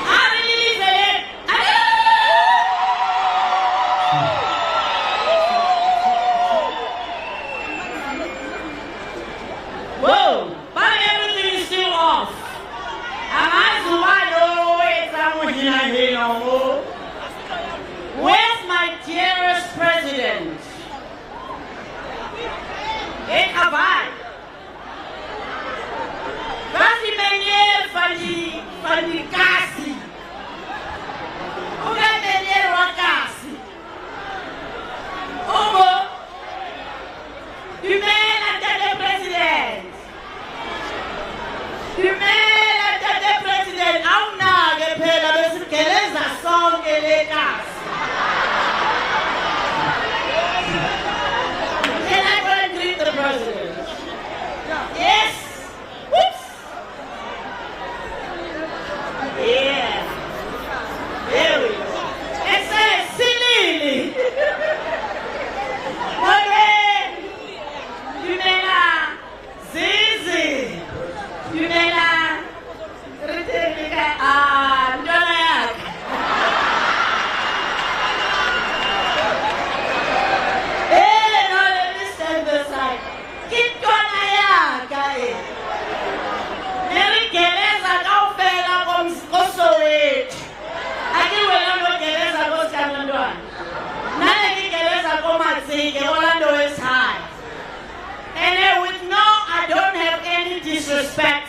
I release it! Whoa! But everything is still off. Where's my dearest president? Ekabai. Kasi menye fali kasi. Uga menye wakasi. Ogo. Du mène à tête de président. Du mène à tête de président. Auna que pela besi que les asong que les gas. Can I go and greet the president? Yes. Whoops. Yeah. There we go. It says Sirili. Zizi.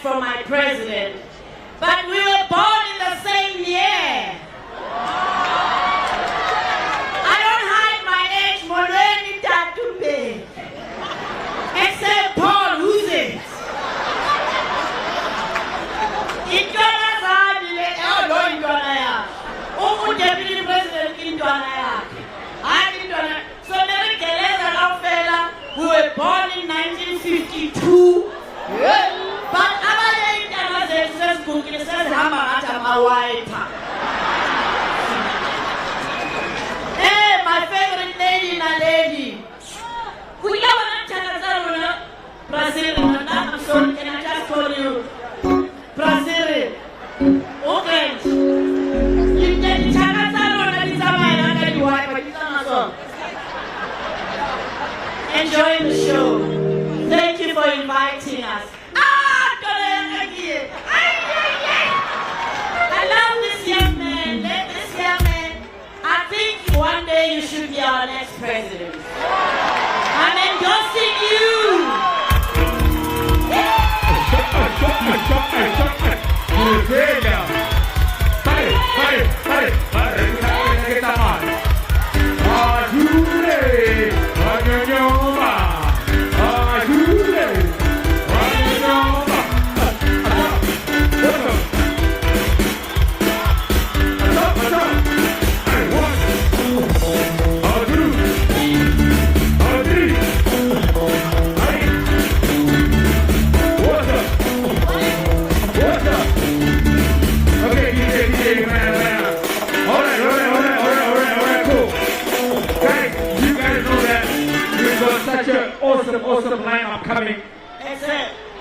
from my president, but we were born in the same year. I don't hide my age, Moreni Tatube. Except Paul, who's it? Deputy President so we were born in 1952. But hey, my favorite lady, Naledi. Brazil, I'm sorry, can I just call you Brazil? Okay. Enjoying the show. Thank you for inviting us. I love this young man. Let this young man. I think one day you should be our next president. I'm endorsing you. Awesome lineup coming.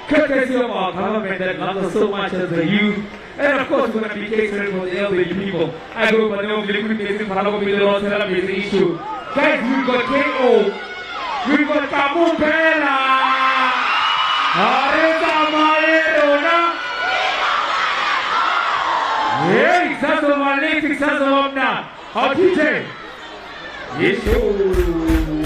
Courtesy of our government that loves us so much as the youth. And of course, we're going to be catering for the elderly people. I go by the name of liquid basing for our issue. Guys, we've got K.O. We've got Kamupela. Areta Malerona. Hey, Sasso Maliki, Sasso Omna. How do you say? Issue.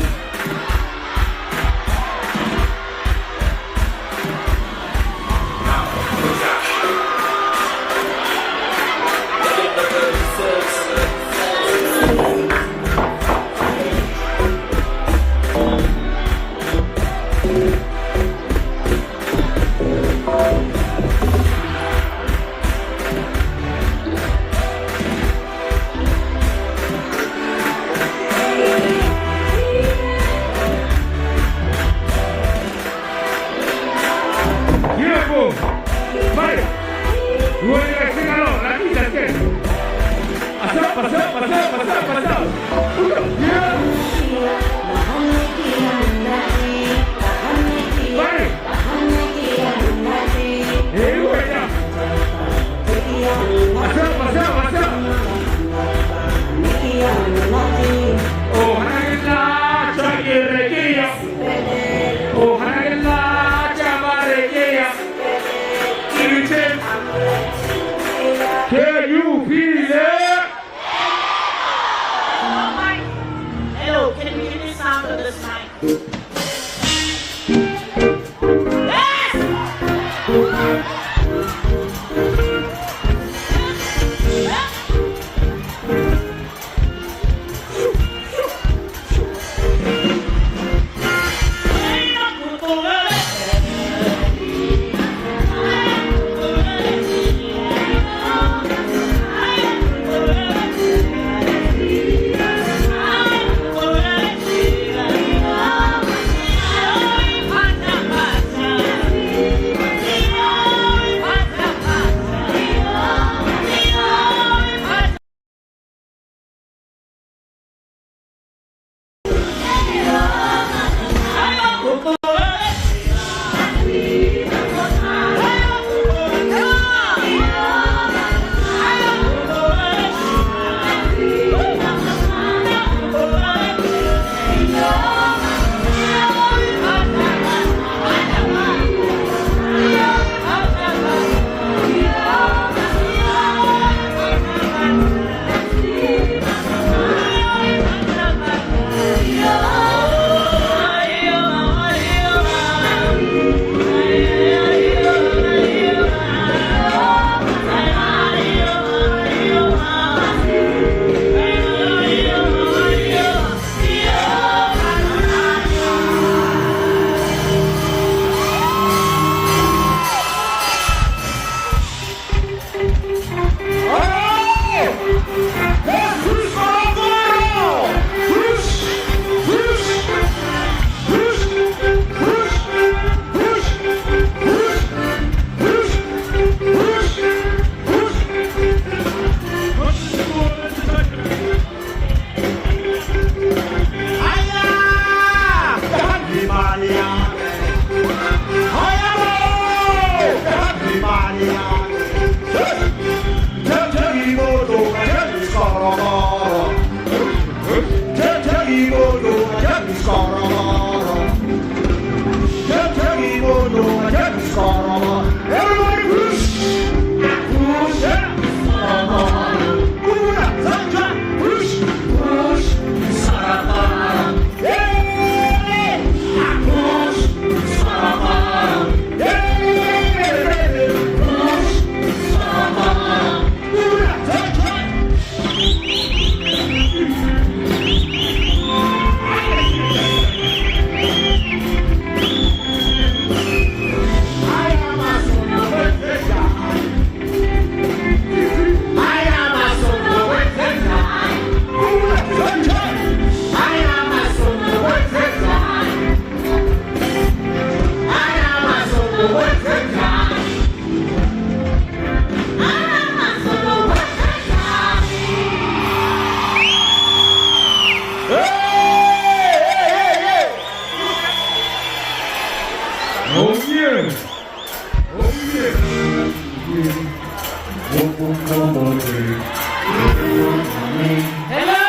Hello,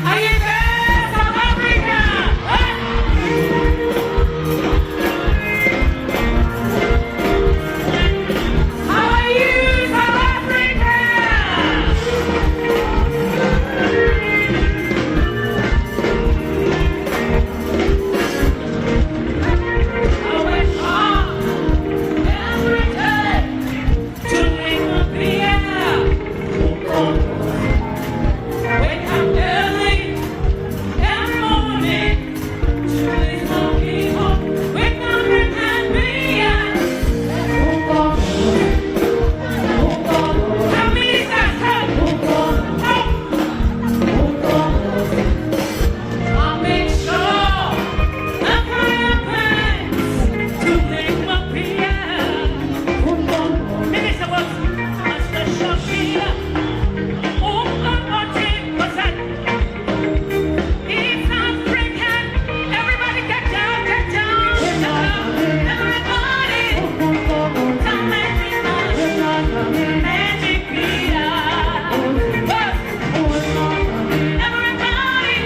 are you there, South Africa? How are you, South Africa? I went home every day to make my beer. Wake up early every morning to raise my people. Wake up and have beer. Tell me that, I'll make sure I happens to make my beer. Minister was a special beer. It's African. Everybody get down, get down, get down. Everybody, come and be my magic beer. Everybody,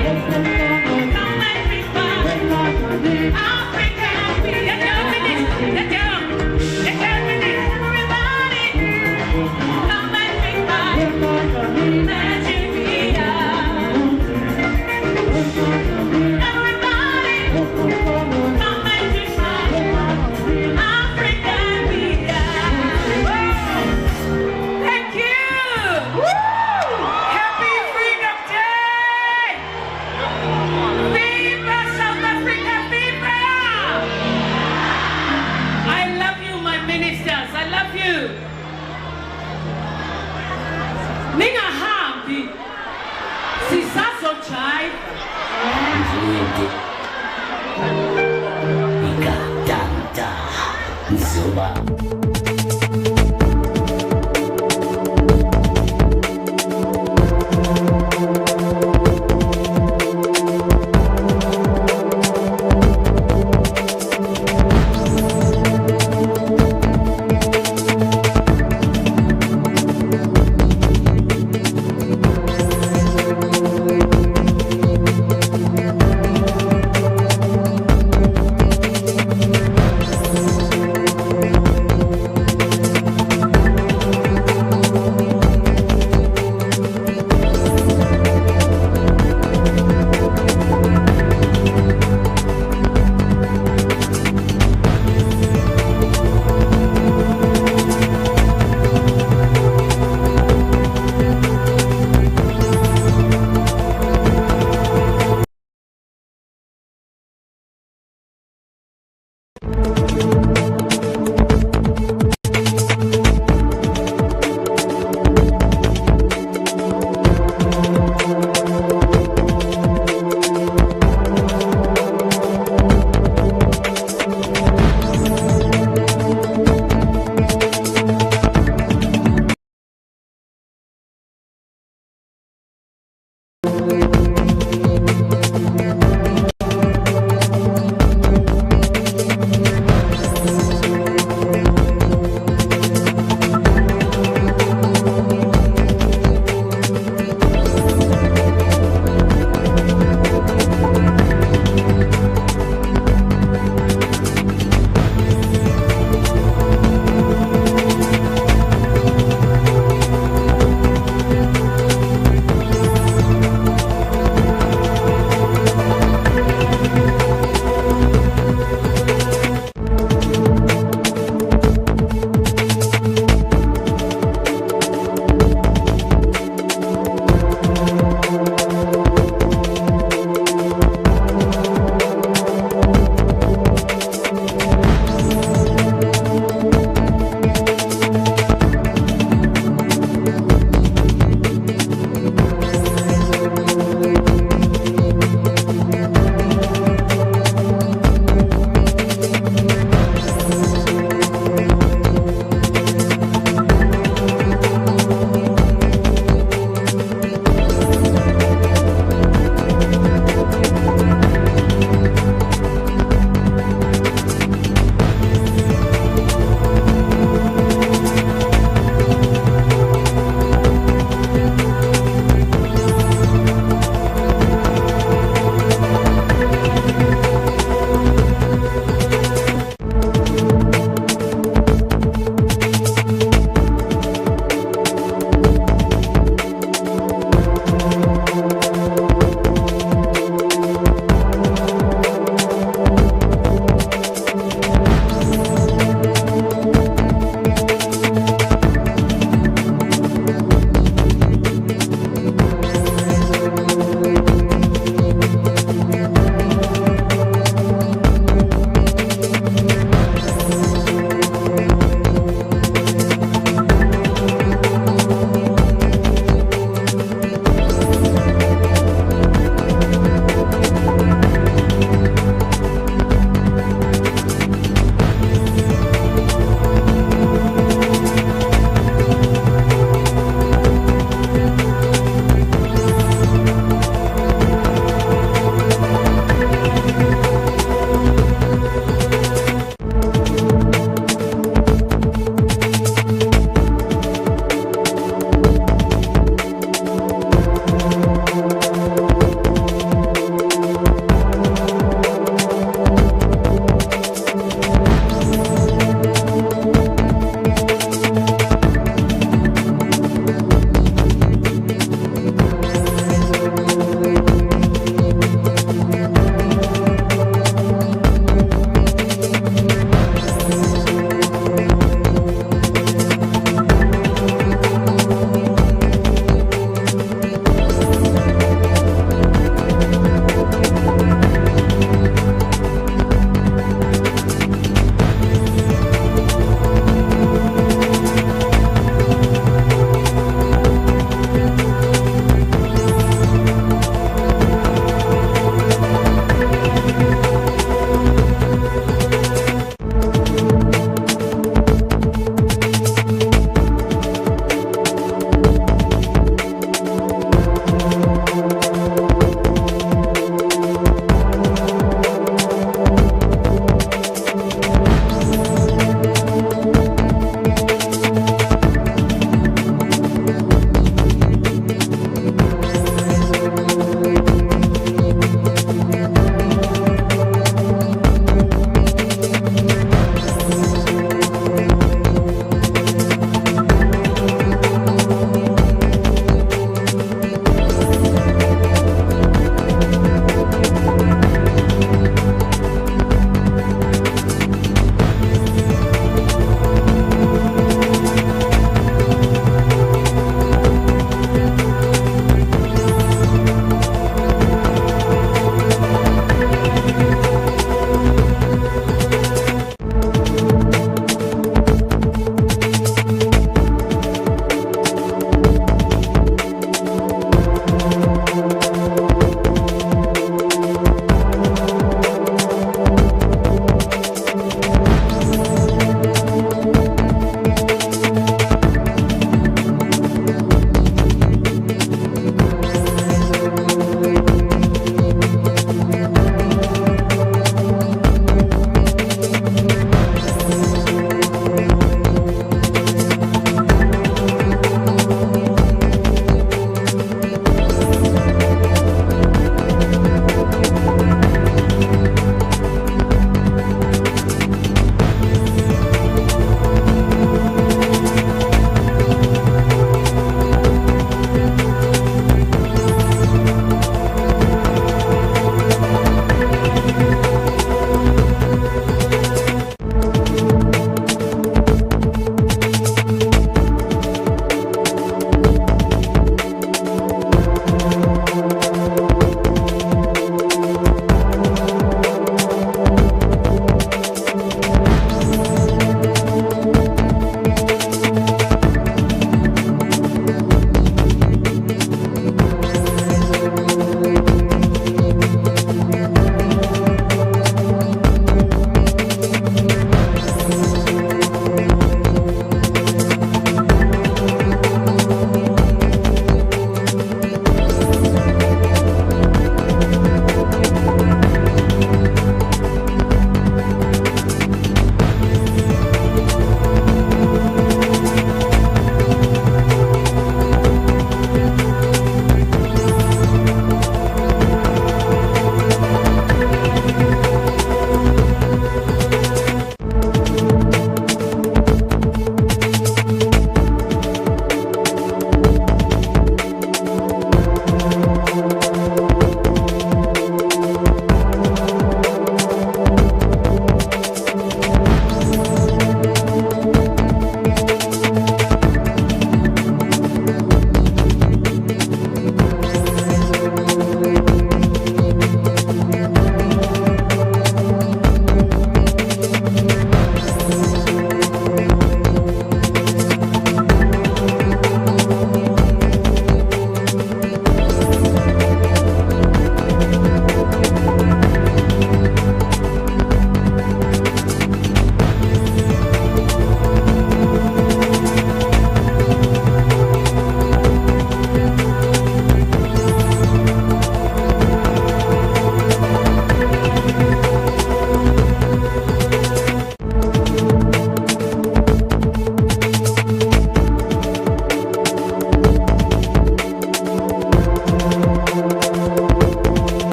come and be my African beer. Get down, get down, get down. Everybody, come and be my magic beer. Everybody, come and drink my African beer. Thank you. Happy Freedom Day. Viva South Africa, viva. I love you, my ministers. I love you. Ninga hambi. Sisaso chai.